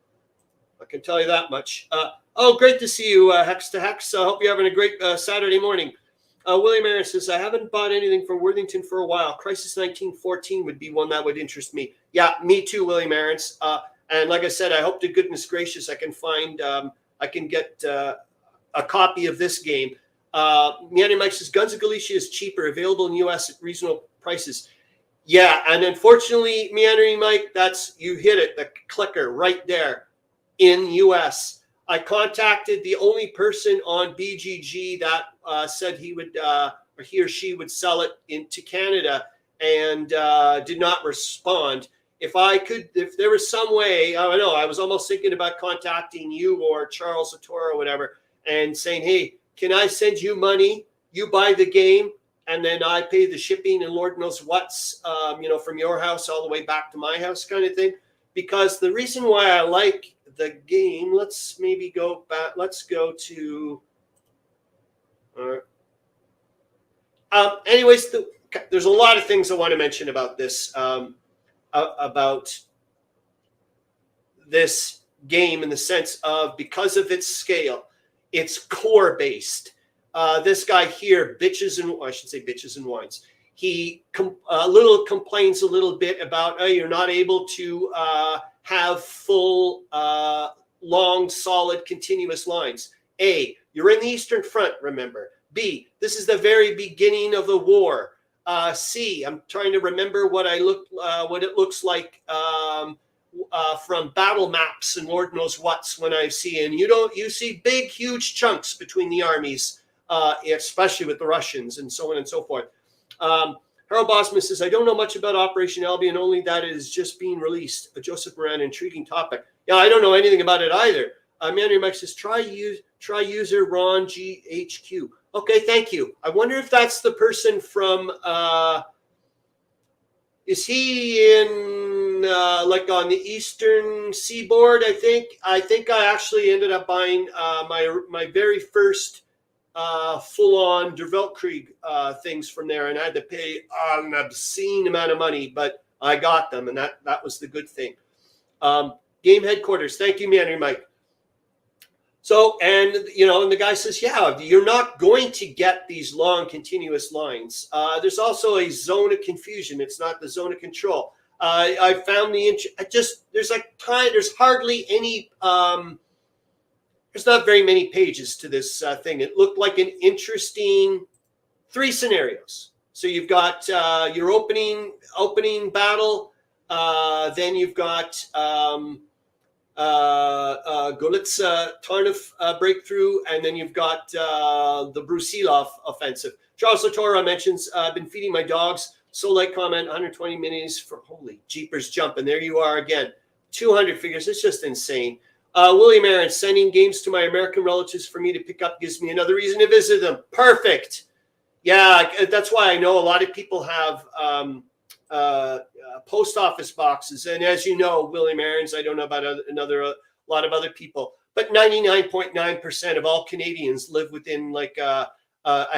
I can tell you that much. Oh, great to see you, Hex to Hex. I hope you're having a great Saturday morning. William Arends says, I haven't bought anything from Worthington for a while. Crisis 1914 would be one that would interest me. Yeah, me too, William Arends. And like I said, I hope to goodness gracious I can find, I can get a copy of this game. Meandering Mike says, Guns of Galicia is cheaper, available in U.S. at reasonable prices. Yeah, and unfortunately, Meandering Mike, you hit it, the clicker right there in U.S. I contacted the only person on BGG that said he would, or he or she would sell it into Canada, and did not respond. If there was some way, I don't know, I was almost thinking about contacting you or Charles Latora or whatever, and saying, hey, can I send you money? You buy the game, and then I pay the shipping and Lord knows what's, from your house all the way back to my house, kind of thing. Because the reason why I like the game, let's maybe go back. Let's go to. Anyways, there's a lot of things I want to mention about this. About this game in the sense of, because of its scale, it's core based. This guy here, bitches and wines. He complains a little bit about, oh, you're not able to have full, long, solid, continuous lines. A, you're in the Eastern Front, remember. B, this is the very beginning of the war. C, I'm trying to remember what it looks like from battle maps and Lord knows what's when I see, and you see big, huge chunks between the armies, especially with the Russians and so on and so forth. Harro Bosma says, I don't know much about Operation Albion, only that it is just being released. Joseph Moran, intriguing topic. Yeah, I don't know anything about it either. Meandering Mike says, try user Ron GHQ. Okay, thank you. I wonder if that's the person from, is he in, like on the Eastern Seaboard, I think? I think I actually ended up buying my very first full-on Der Weltkrieg things from there, and I had to pay an obscene amount of money, but I got them, and that was the good thing. Game headquarters, thank you, Meandering Mike. So, and the guy says, yeah, you're not going to get these long continuous lines. There's also a zone of confusion. It's not the zone of control. I found there's hardly any. There's not very many pages to this thing. It looked like an interesting 3 scenarios. So you've got your opening battle. Then you've got Galicia Tarnów breakthrough, and then you've got the Brusilov offensive. Charles Latora mentions, I've been feeding my dogs. So like comment, 120 minis for holy jeepers jump. And there you are again, 200 figures. It's just insane. William Arends, sending games to my American relatives for me to pick up gives me another reason to visit them. Perfect. Yeah, that's why I know a lot of people have post office boxes. And as you know, William Arends, I don't know about a lot of other people, but 99.9% of all Canadians live within like a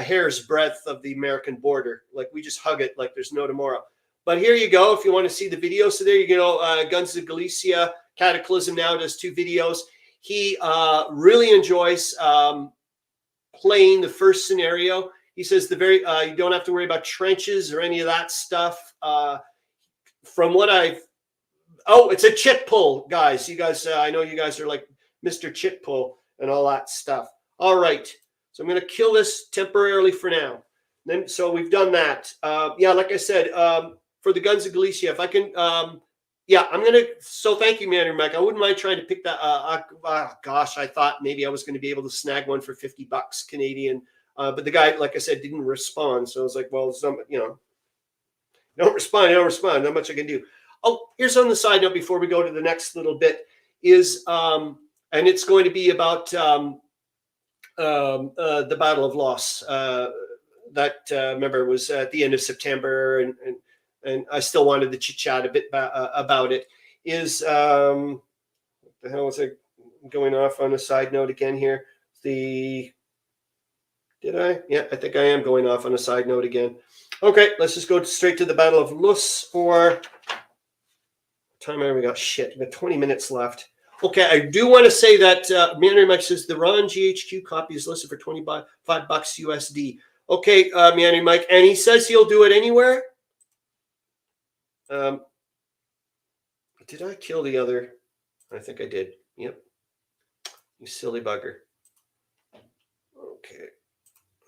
hair's breadth of the American border. Like we just hug it like there's no tomorrow. But here you go. If you want to see the video, so there you go. Guns of Galicia, Cataclysm now does 2 videos. He really enjoys playing the first scenario. He says you don't have to worry about trenches or any of that stuff. From what it's a chit pull, guys. You guys, I know you guys are like Mr. Chit Pull and all that stuff. All right, so I'm going to kill this temporarily for now. Then, so we've done that. Yeah, like I said, for the Guns of Galicia, if I can, yeah, I'm going to. So thank you, Meandering Mike. I wouldn't mind trying to pick that. Gosh, I thought maybe I was going to be able to snag one for $50 Canadian. But the guy, like I said, didn't respond. So I was like, well, don't respond. Not much I can do. Oh, here's on the side note before we go to the next little bit is, and it's going to be about the Battle of Loos. Remember, was at the end of September, and I still wanted to chit chat a bit about it. Is what the hell was I going off on a side note again here? Did I? Yeah, I think I am going off on a side note again. Okay, let's just go straight to the Battle of Loos. For time we got shit. We got 20 minutes left. Okay, I do want to say that Meandering Mike says the Ron GHQ copy is listed for $25 USD. Okay, Meandering Mike, and he says he'll do it anywhere. Did I kill the other? I think I did. Yep. You silly bugger. Okay.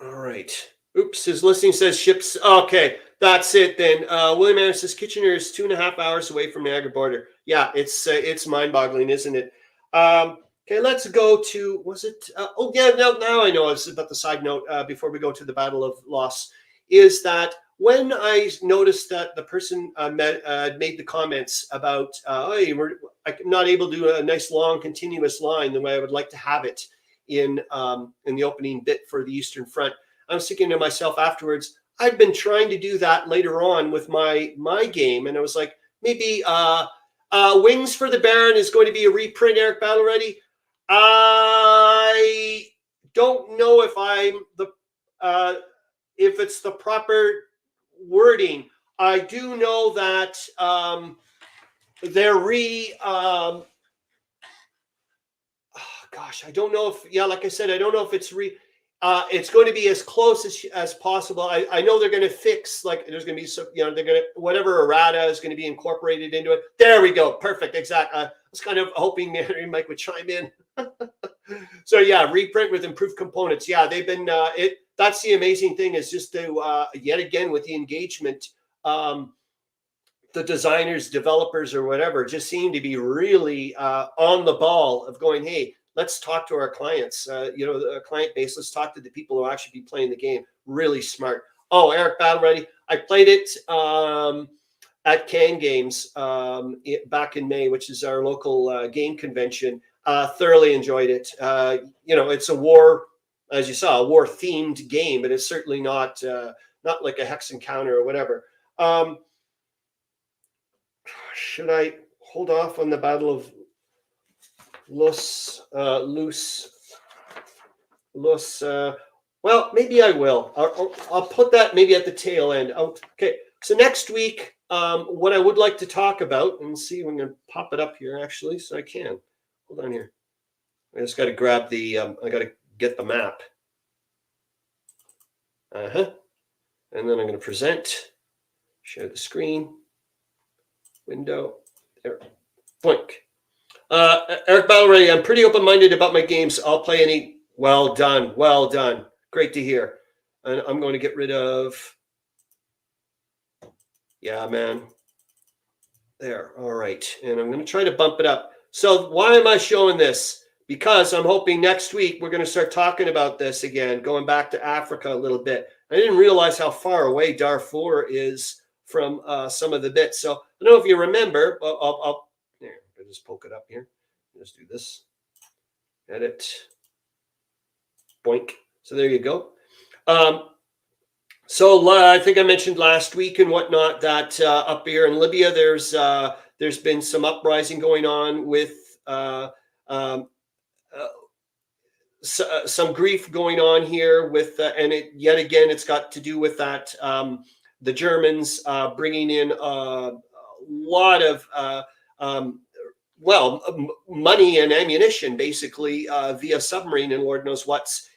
All right. Oops, his listing says ships. Okay, that's it then. William Arends says Kitchener is 2.5 hours away from Niagara border. Yeah, it's mind-boggling, isn't it? Okay, let's go to, was it? Oh, yeah, now I know. It's about the side note before we go to the Battle of Loos, is that when I noticed that the person made the comments about, hey, I'm not able to do a nice long continuous line the way I would like to have it in the opening bit for the Eastern Front, I was thinking to myself afterwards, I'd been trying to do that later on with my game, and I was like, maybe Wings for the Baron is going to be a reprint, Eric Battle Ready. I don't know if if it's the proper wording. I do know that they're gosh, I don't know if, yeah, like I said, I don't know if it's it's going to be as close as possible. I know they're going to fix, like, there's going to be some, they're going to, whatever errata is going to be incorporated into it. There we go. Perfect. Exact. I was kind of hoping Meandering Mike would chime in. So yeah, reprint with improved components. Yeah, they've been, that's the amazing thing, is just to, yet again, with the engagement, the designers, developers, or whatever, just seem to be really on the ball of going, hey, let's talk to our clients, the client base. Let's talk to the people who actually be playing the game. Really smart. Oh, Eric Battle Ready. I played it at Can Games back in May, which is our local game convention. Thoroughly enjoyed it. It's a war, as you saw, a war-themed game, but it's certainly not like a hex encounter or whatever. Should I hold off on the Battle of Loos? Well, maybe I will. I'll put that maybe at the tail end. Okay, so next week, what I would like to talk about, and see if I'm going to pop it up here actually, so I can. Hold on here. I just got to grab the. I got to get the map. And then I'm going to present. Share the screen. Window. There. Blink. Eric Battle Ready, I'm pretty open-minded about my games. I'll play any. Well done. Well done. Great to hear. And I'm going to get rid of. Yeah, man. There. All right. And I'm going to try to bump it up. So why am I showing this? Because I'm hoping next week we're going to start talking about this again, going back to Africa a little bit. I didn't realize how far away Darfur is from some of the bits. So I don't know if you remember. I'll just poke it up here. Just do this. Edit. Boink. So there you go. So I think I mentioned last week and whatnot that up here in Libya, there's been some uprising going on with um, uh, some grief going on here with, and yet again, it's got to do with that the Germans bringing in a lot of um, money and ammunition, basically via submarine and Lord knows what's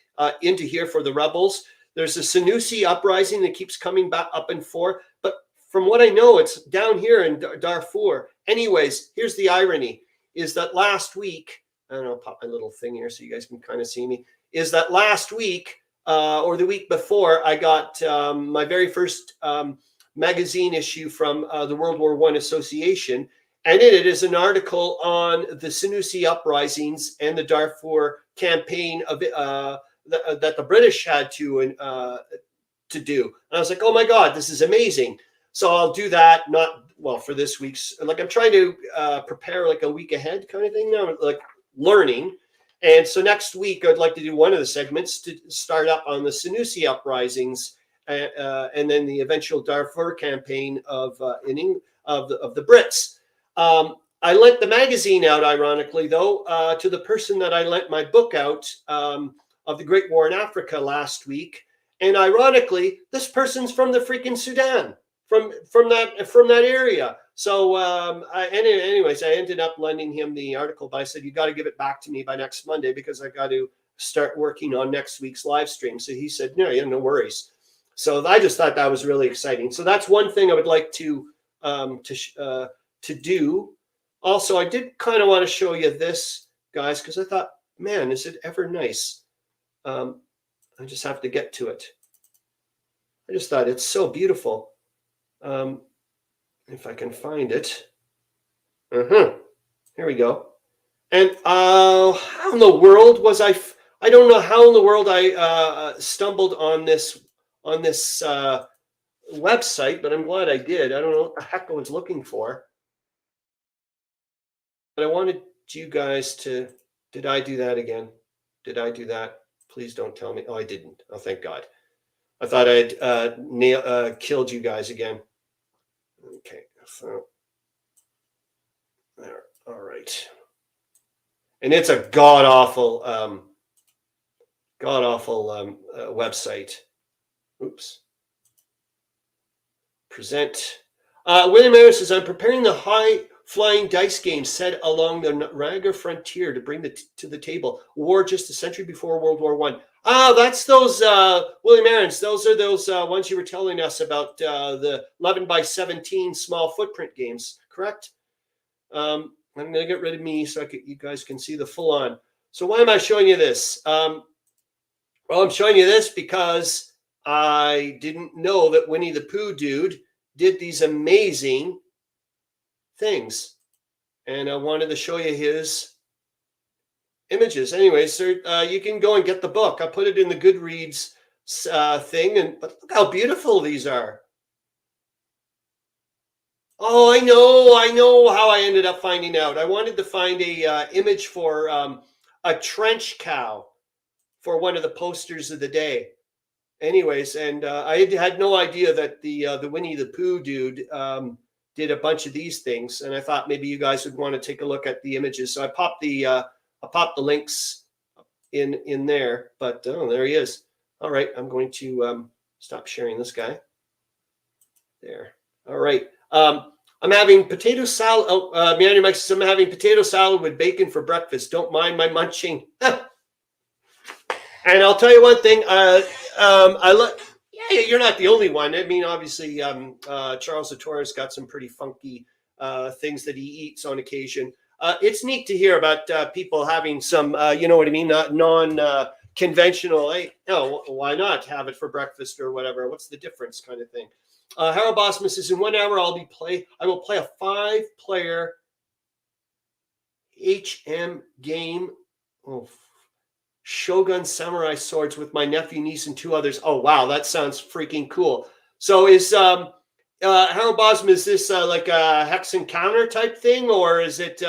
into here for the rebels. There's a Senussi uprising that keeps coming back up and forth, but from what I know, it's down here in Darfur. Anyways, here's the irony: is that last week, I don't know, I'll pop my little thing here so you guys can kind of see me. Is that last week or the week before, I got my very first magazine issue from the World War I Association. And in it is an article on the Senussi uprisings and the Darfur campaign of that the British had to do. And I was like, oh my God, this is amazing. So I'll do that, not, well, for this week's, like I'm trying to prepare like a week ahead kind of thing now, like learning. And so next week, I'd like to do one of the segments to start up on the Senussi uprisings and then the eventual Darfur campaign of the Brits. I lent the magazine out, ironically, though, to the person that I lent my book out of the Great War in Africa last week. And ironically, this person's from the freaking Sudan, from that area. So anyways, I ended up lending him the article, but I said, you got to give it back to me by next Monday because I got to start working on next week's live stream. So he said, no, yeah, no worries. So I just thought that was really exciting. So that's one thing I would like to do. Also, I did kind of want to show you this, guys, because I thought, man, is it ever nice? I just have to get to it. I just thought it's so beautiful. If I can find it. Here we go. And how in the world was I don't know how in the world I stumbled on this website, but I'm glad I did. I don't know what the heck I was looking for. But I wanted you guys to, did I do that again? Did I do that? Please don't tell me. Oh, I didn't. Oh, thank God. I thought I'd killed you guys again. Okay, so there. All right. And it's a god-awful website. Oops. Present. William Harris says, I'm preparing the high-flying dice game set along the Niagara frontier to bring to the table. War just a century before World War I. Ah, that's those, William Arends. Those are those ones you were telling us about, the 11 by 17 small footprint games, correct? I'm going to get rid of me so you guys can see the full-on. So why am I showing you this? Well, I'm showing you this because I didn't know that Winnie the Pooh dude did these amazing things. And I wanted to show you his images. Anyways, so you can go and get the book. I put it in the Goodreads thing, but look how beautiful these are. Oh, I know how I ended up finding out. I wanted to find a image for a trench cow for one of the posters of the day. Anyways, and I had no idea that the Winnie the Pooh dude did a bunch of these things, and I thought maybe you guys would want to take a look at the images. So I popped the links in there. But oh, there he is. All right, I'm going to stop sharing this guy. There. All right. I'm having potato salad. Oh, Meandering Mike says, I'm having potato salad with bacon for breakfast. Don't mind my munching. And I'll tell you one thing. Yeah, you're not the only one. I mean, obviously, Charles Latora's got some pretty funky things that he eats on occasion. It's neat to hear about people having some, you know what I mean, non-conventional. Hey, no, why not have it for breakfast or whatever? What's the difference, kind of thing. Harro Bosma says, in 1 hour I will play a 5-player HM game. Oh, Shogun Samurai Swords with my nephew, niece, and 2 others. Oh, wow, that sounds freaking cool. So is Harro Bosma, is this like a hex and counter type thing, or is it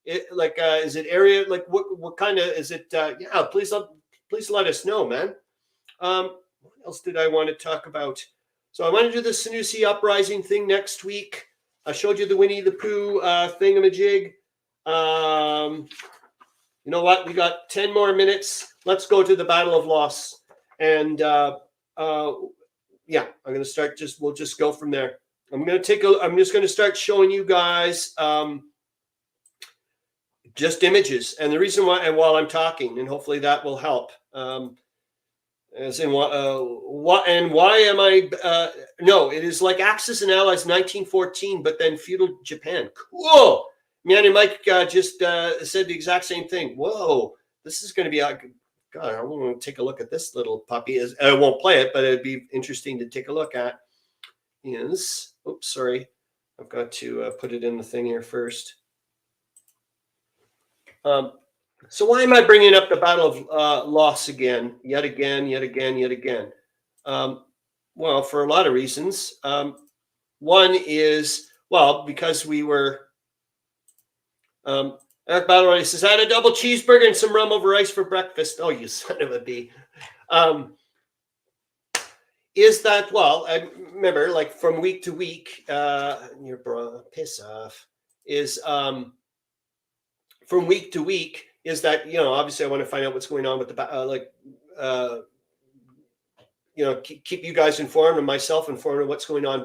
is it area, like what kind of is it? Yeah, please let us know, man. what else did I want to talk about? So I want to do the Sanusi Uprising thing next week. I showed you the Winnie the Pooh thingamajig. You know what? We got 10 more minutes. Let's go to the Battle of Loos. And yeah, I'm going to start. We'll just go from there. I'm just going to start showing you guys just images. And the reason why, and while I'm talking, and hopefully that will help. As in what and why am I? No, it is like Axis and Allies 1914, but then feudal Japan. Cool. Meandering Mike just said the exact same thing. Whoa, this is going to be God. I want to take a look at this little puppy. I won't play it, but it'd be interesting to take a look at. Oops, sorry. I've got to put it in the thing here first. So why am I bringing up the Battle of Loos again? Yet again. Well, for a lot of reasons. One is, well, because we were... Eric Battle says, I had a double cheeseburger and some rum over ice for breakfast. Oh, you son of a bee. Is that, well, I remember, like, from week to week, your bro, piss off, is from week to week, is that, you know, obviously I want to find out what's going on with the, you know, keep you guys informed and myself informed of what's going on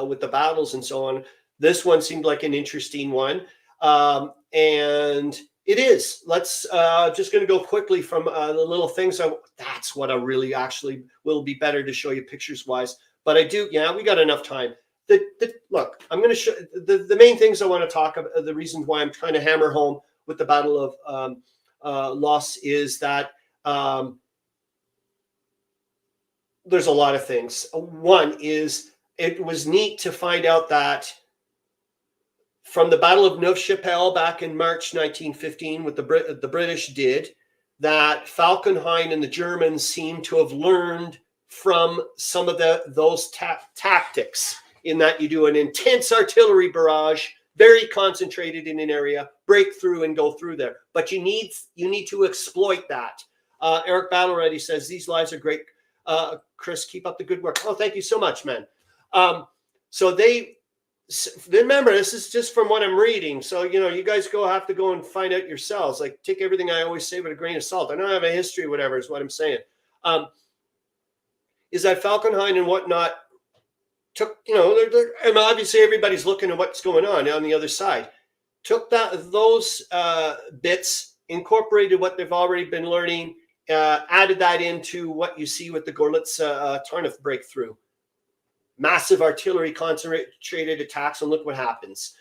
with the battles and so on. This one seemed like an interesting one. And it is. Let's just going to go quickly from the little things. That's what I really actually will be better to show you pictures wise. But I do. Yeah, we got enough time. Look, I'm going to show the main things I want to talk about. The reasons why I'm trying to hammer home with the Battle of Loos is that there's a lot of things. One is it was neat to find out that from the Battle of Neuve-Chapelle back in March 1915, what the British did, that Falkenhayn and the Germans seem to have learned from some of those tactics, in that you do an intense artillery barrage, very concentrated in an area, break through and go through there. But you need to exploit that. Eric Battle already says, these lives are great. Chris, keep up the good work. Oh, thank you so much, man. So remember, this is just from what I'm reading. So, you know, you guys have to go and find out yourselves. Like, take everything I always say with a grain of salt. I don't have a history, whatever is what I'm saying. Is that Falkenhayn and whatnot took, you know, and obviously everybody's looking at what's going on the other side. Took those bits, incorporated what they've already been learning, added that into what you see with the Gorlitz-Tarnów breakthrough. Massive artillery concentrated attacks, and look what happens.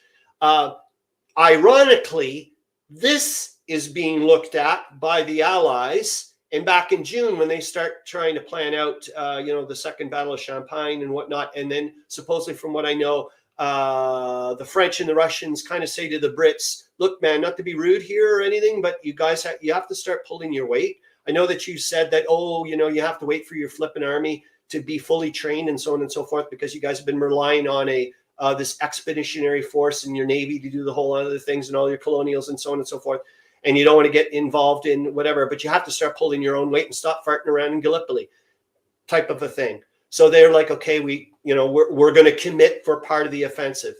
Ironically, this is being looked at by the Allies, and back in June when they start trying to plan out, you know, the Second Battle of Champagne and whatnot, and then supposedly, from what I know, the French and the Russians kind of say to the Brits, "Look, man, not to be rude here or anything, but you guys you have to start pulling your weight. I know that you said that, oh, you know, you have to wait for your flipping army to be fully trained and so on and so forth, because you guys have been relying on this expeditionary force in your navy to do the whole other things and all your colonials and so on and so forth. And you don't want to get involved in whatever, but you have to start pulling your own weight and stop farting around in Gallipoli," type of a thing. So they're like, okay, we're going to commit for part of the offensive.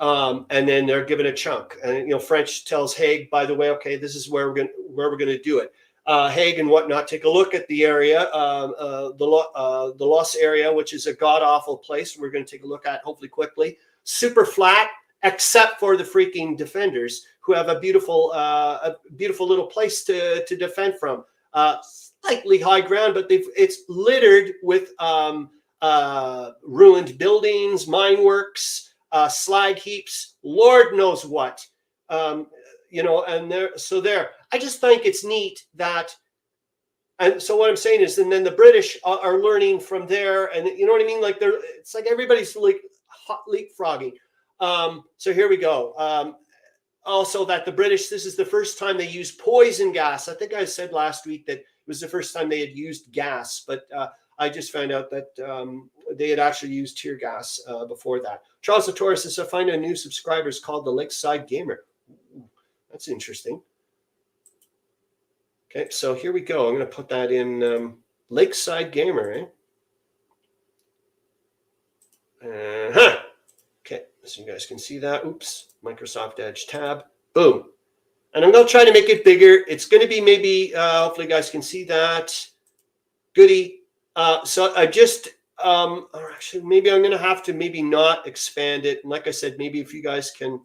And then they're given a chunk. And, you know, French tells Haig, by the way, okay, this is where we're going to do it. Haig and whatnot, take a look at the area, the Loos area, which is a god-awful place. We're going to take a look at, hopefully quickly. Super flat, except for the freaking defenders, who have a beautiful little place to defend from. Slightly high ground, but it's littered with ruined buildings, mine works, slag heaps, Lord knows what. You know, and there. I just think it's neat that, and so what I'm saying is, and then the British are learning from there, and you know what I mean? Like it's like everybody's like hot leapfrogging. So here we go. Also, that the British, this is the first time they used poison gas. I think I said last week that it was the first time they had used gas, but I just found out that they had actually used tear gas before that. Charles Latora says, I find a new subscriber is called the Lakeside Gamer. That's interesting. Okay, so here we go. I'm going to put that in Lakeside Gamer. Okay, so you guys can see that. Oops, Microsoft Edge tab. Boom. And I'm going to try to make it bigger. It's going to be maybe, hopefully you guys can see that. Goody. So I just, or actually, maybe I'm going to have to maybe not expand it. And like I said, maybe if you guys can,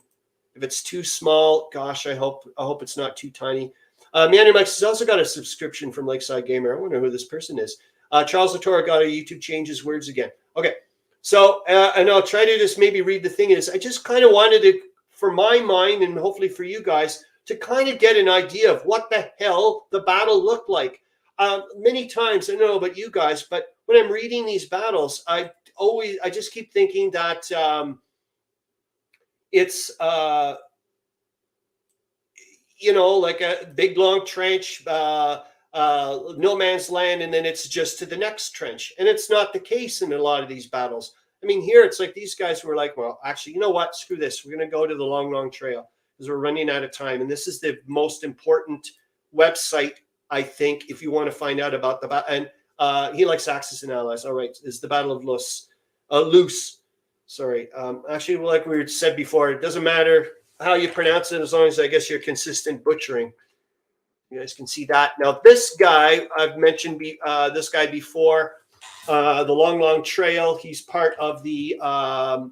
if it's too small, gosh, I hope it's not too tiny. Meandering Mike has also got a subscription from Lakeside Gamer. I wonder who this person is. Charles Latora got a YouTube changes words again. Okay. So, and I'll try to just maybe read the thing is, I just kind of wanted to, for my mind and hopefully for you guys, to kind of get an idea of what the hell the battle looked like. Many times, I don't know about you guys, but when I'm reading these battles, I just keep thinking that it's, you know, like a big long trench, no man's land, and then it's just to the next trench. And it's not the case in a lot of these battles. I mean, here it's like these guys were like, well, actually, you know what? Screw this. We're going to go to the long trail because we're running out of time. And this is the most important website, I think, if you want to find out about the battle. And he likes Axis and Allies. All right. Is the Battle of Loos. Loos. Sorry. Actually, like we said before, it doesn't matter how you pronounce it as long as I guess you're consistent butchering. You guys can see that. Now, this guy, I've mentioned this guy before, the Long Trail. He's part of the World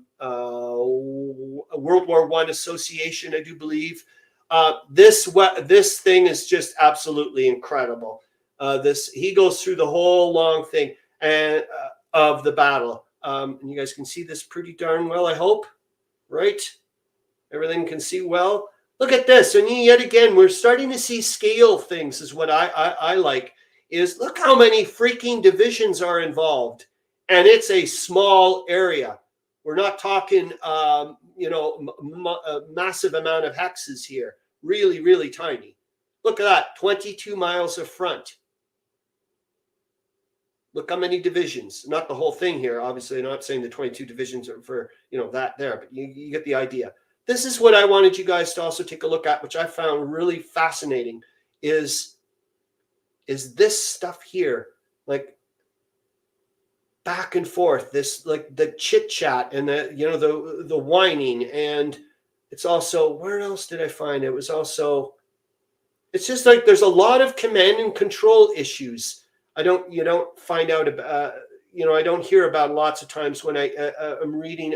War I Association, I do believe. This thing is just absolutely incredible. He goes through the whole long thing and of the battle. And you guys can see this pretty darn well, I hope, right? Everything can see well. Look at this. And yet again, we're starting to see scale things is what I like. Is look how many freaking divisions are involved. And it's a small area. We're not talking, you know, a massive amount of hexes here. Really, really tiny. Look at that. 22 miles of front. Look how many divisions. Not the whole thing here. Obviously, I'm not saying the 22 divisions are for, you know, that there. But you get the idea. This is what I wanted you guys to also take a look at, which I found really fascinating, is this stuff here, like back and forth, this like the chit chat and the, you know, the whining. And it's also, where else did I find it? It was also, it's just like there's a lot of command and control issues. You don't find out about, you know, I don't hear about lots of times when I'm reading,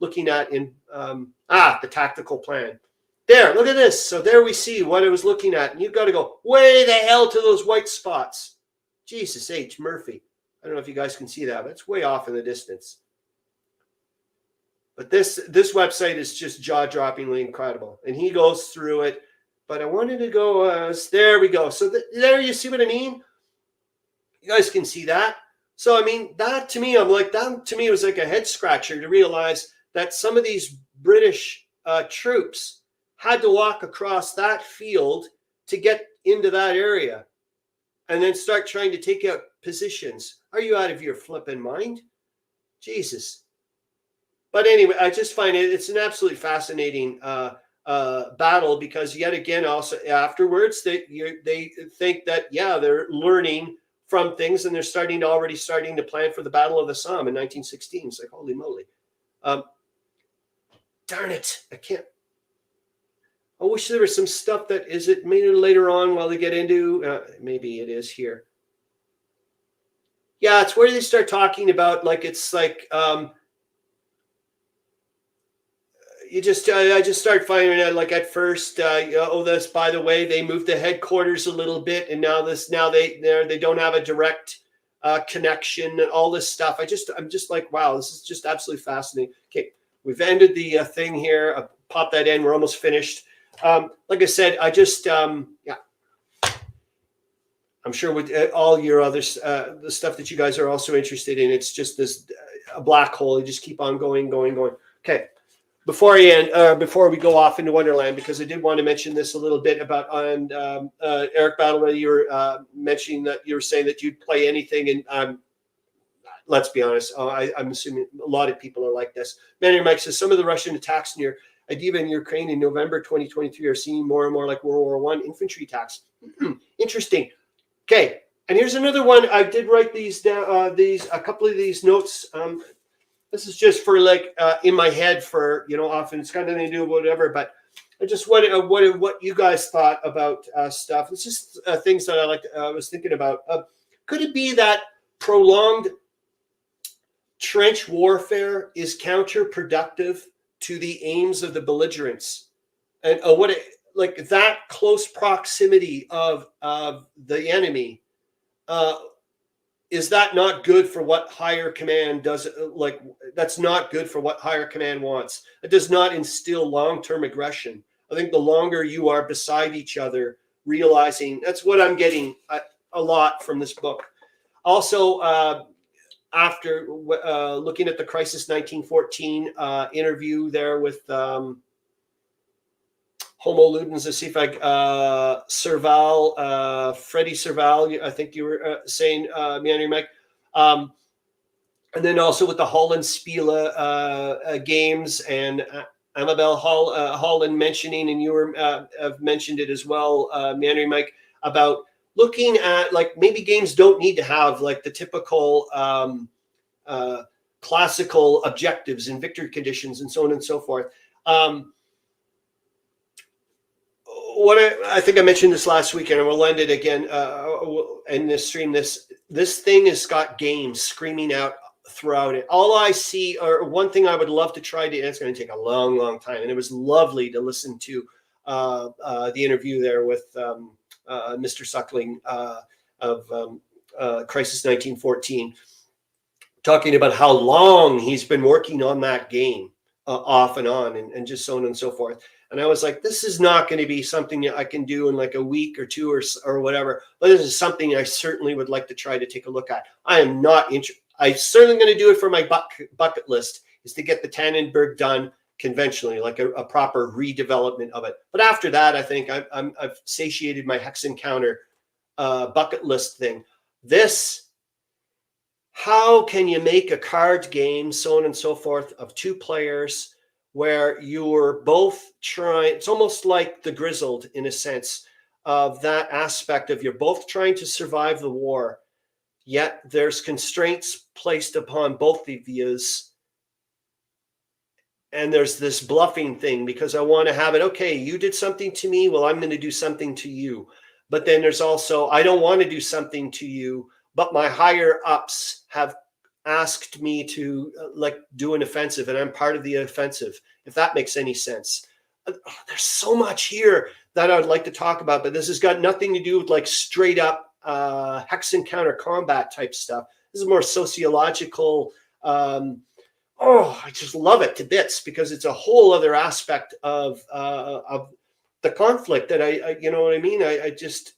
looking at in the tactical plan. There, look at this. So there we see what I was looking at. And you've got to go way the hell to those white spots. Jesus H. Murphy. I don't know if you guys can see that, but it's way off in the distance. But this website is just jaw-droppingly incredible. And he goes through it. But I wanted to go, there we go. So there you see what I mean? You guys can see that. So, I mean, that to me, I'm like, that to me was like a head scratcher to realize that some of these British troops had to walk across that field to get into that area and then start trying to take out positions. Are you out of your flipping mind? Jesus. But anyway, I just find it's an absolutely fascinating battle because yet again, also afterwards, they think that, yeah, they're learning from things and they're already starting to plan for the Battle of the Somme in 1916. It's like, holy moly. Darn it. I wish there was some stuff that maybe later on while they get into, maybe it is here. Yeah, it's where they start talking about, like, it's like, I just start finding out, like, at first, this, by the way, they moved the headquarters a little bit, and now they don't have a direct connection and all this stuff. I'm just like, wow, this is just absolutely fascinating. Okay, we've ended the thing here. I'll pop that in. We're almost finished. Like I said, I just, yeah. I'm sure with all your others, the stuff that you guys are also interested in, it's just this a black hole. You just keep on going. Okay. Before we go off into Wonderland, because I did want to mention this a little bit about Eric Battle. You were mentioning that you were saying that you'd play anything, and let's be honest, I'm assuming a lot of people are like this. Meandering Mike says some of the Russian attacks near Adiva in Ukraine in November 2023 are seen more and more like World War I infantry attacks. Interesting. Okay, and here's another one. I did write these down. A couple of these notes. this is just for like in my head for, you know, often it's got nothing to do with whatever, but I just wanted what you guys thought about stuff. It's just things that I was thinking about. Could it be that prolonged trench warfare is counterproductive to the aims of the belligerents, and like that close proximity of the enemy? Is that not good for what higher command does? Like, that's not good for what higher command wants. It does not instill long-term aggression. I think the longer you are beside each other, realizing that's what I'm getting a lot from this book. Also, after looking at the Crisis 1914 interview there with Homo Ludens, Serval, Freddie Serval, I think you were saying, Meandering Mike. And then also with the Holland Spiele games and Amabel Holland mentioning, and you were have mentioned it as well, Meandering Mike, about looking at like maybe games don't need to have like the typical classical objectives and victory conditions and so on and so forth. What I think I mentioned this last weekend, and we'll end it again in this stream. This thing has got games screaming out throughout it. All I see, or one thing I would love to try to, and it's going to take a long, long time, and it was lovely to listen to the interview there with Mr. Suckling of Crisis 1914, talking about how long he's been working on that game off and on, and just so on and so forth. And I was like, this is not going to be something that I can do in like a week or two or whatever. But this is something I certainly would like to try to take a look at. I am not interested. I'm certainly going to do it for my bucket list, is to get the Tannenberg done conventionally, like a proper redevelopment of it. But after that, I think I've satiated my hex encounter bucket list thing. How can you make a card game, so on and so forth, of two players where you're both trying? It's almost like the Grizzled in a sense of that aspect of you're both trying to survive the war, yet there's constraints placed upon both of yous. And there's this bluffing thing because I want to have it, okay, you did something to me, well, I'm going to do something to you. But then there's also, I don't want to do something to you, but my higher ups have asked me to like do an offensive, and I'm part of the offensive, if that makes any sense. There's so much here that I would like to talk about, but this has got nothing to do with like straight up hex encounter combat type stuff. This is more sociological. I just love it to bits because it's a whole other aspect of the conflict that I you know what I mean? I just,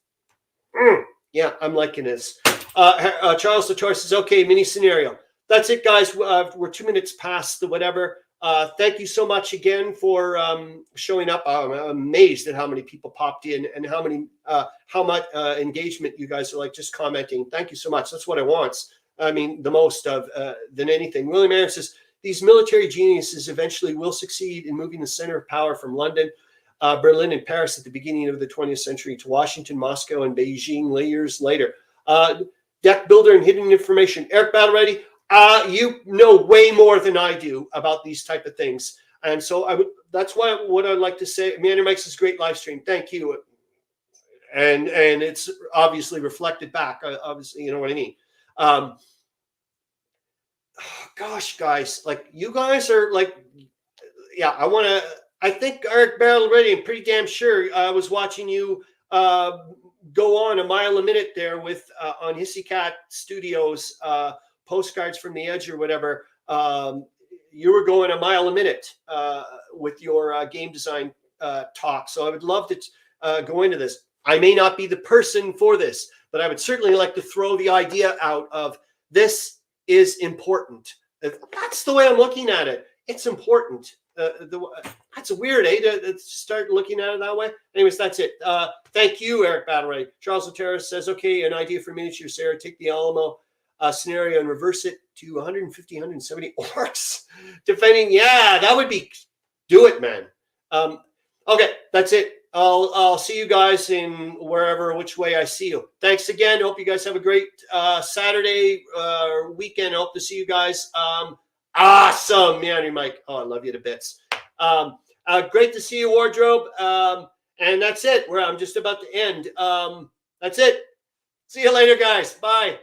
yeah, I'm liking this. Charles Latora says, okay, mini scenario. That's it, guys. We're 2 minutes past the whatever. Thank you so much again for showing up. I'm amazed at how many people popped in and how much engagement you guys are like just commenting. Thank you so much. That's what I want. I mean, the most of than anything. William Arends says, these military geniuses eventually will succeed in moving the center of power from London, Berlin, and Paris at the beginning of the 20th century to Washington, Moscow, and Beijing years later. Deck builder and hidden information. Eric Battle Ready, you know way more than I do about these type of things. And so that's what I'd like to say. Meandering Mike says, great live stream. Thank you. And it's obviously reflected back. Obviously, you know what I mean? Gosh, guys, like you guys are like, yeah, I think Eric Battle Ready, I'm pretty damn sure I was watching you go on a mile a minute there with on Hissy Cat Studios postcards from the edge or whatever. You were going a mile a minute with your game design talk. So I would love to go into this. I may not be the person for this, but I would certainly like to throw the idea out of this is important. That's the way I'm looking at it. It's important. That's weird, to start looking at it that way. Anyways, that's it. Thank you, Eric Batteray. Charles Latora says, okay, an idea for miniature, Sarah. Take the Alamo scenario and reverse it to 150, 170 orcs defending. Yeah, that would be, do it, man. Okay, that's it. I'll see you guys in which way I see you. Thanks again. Hope you guys have a great Saturday weekend. Hope to see you guys Awesome, Meandering Mike. Oh, I love you to bits. Great to see you, Wardrobe. And that's it. I'm just about to end. That's it. See you later, guys. Bye.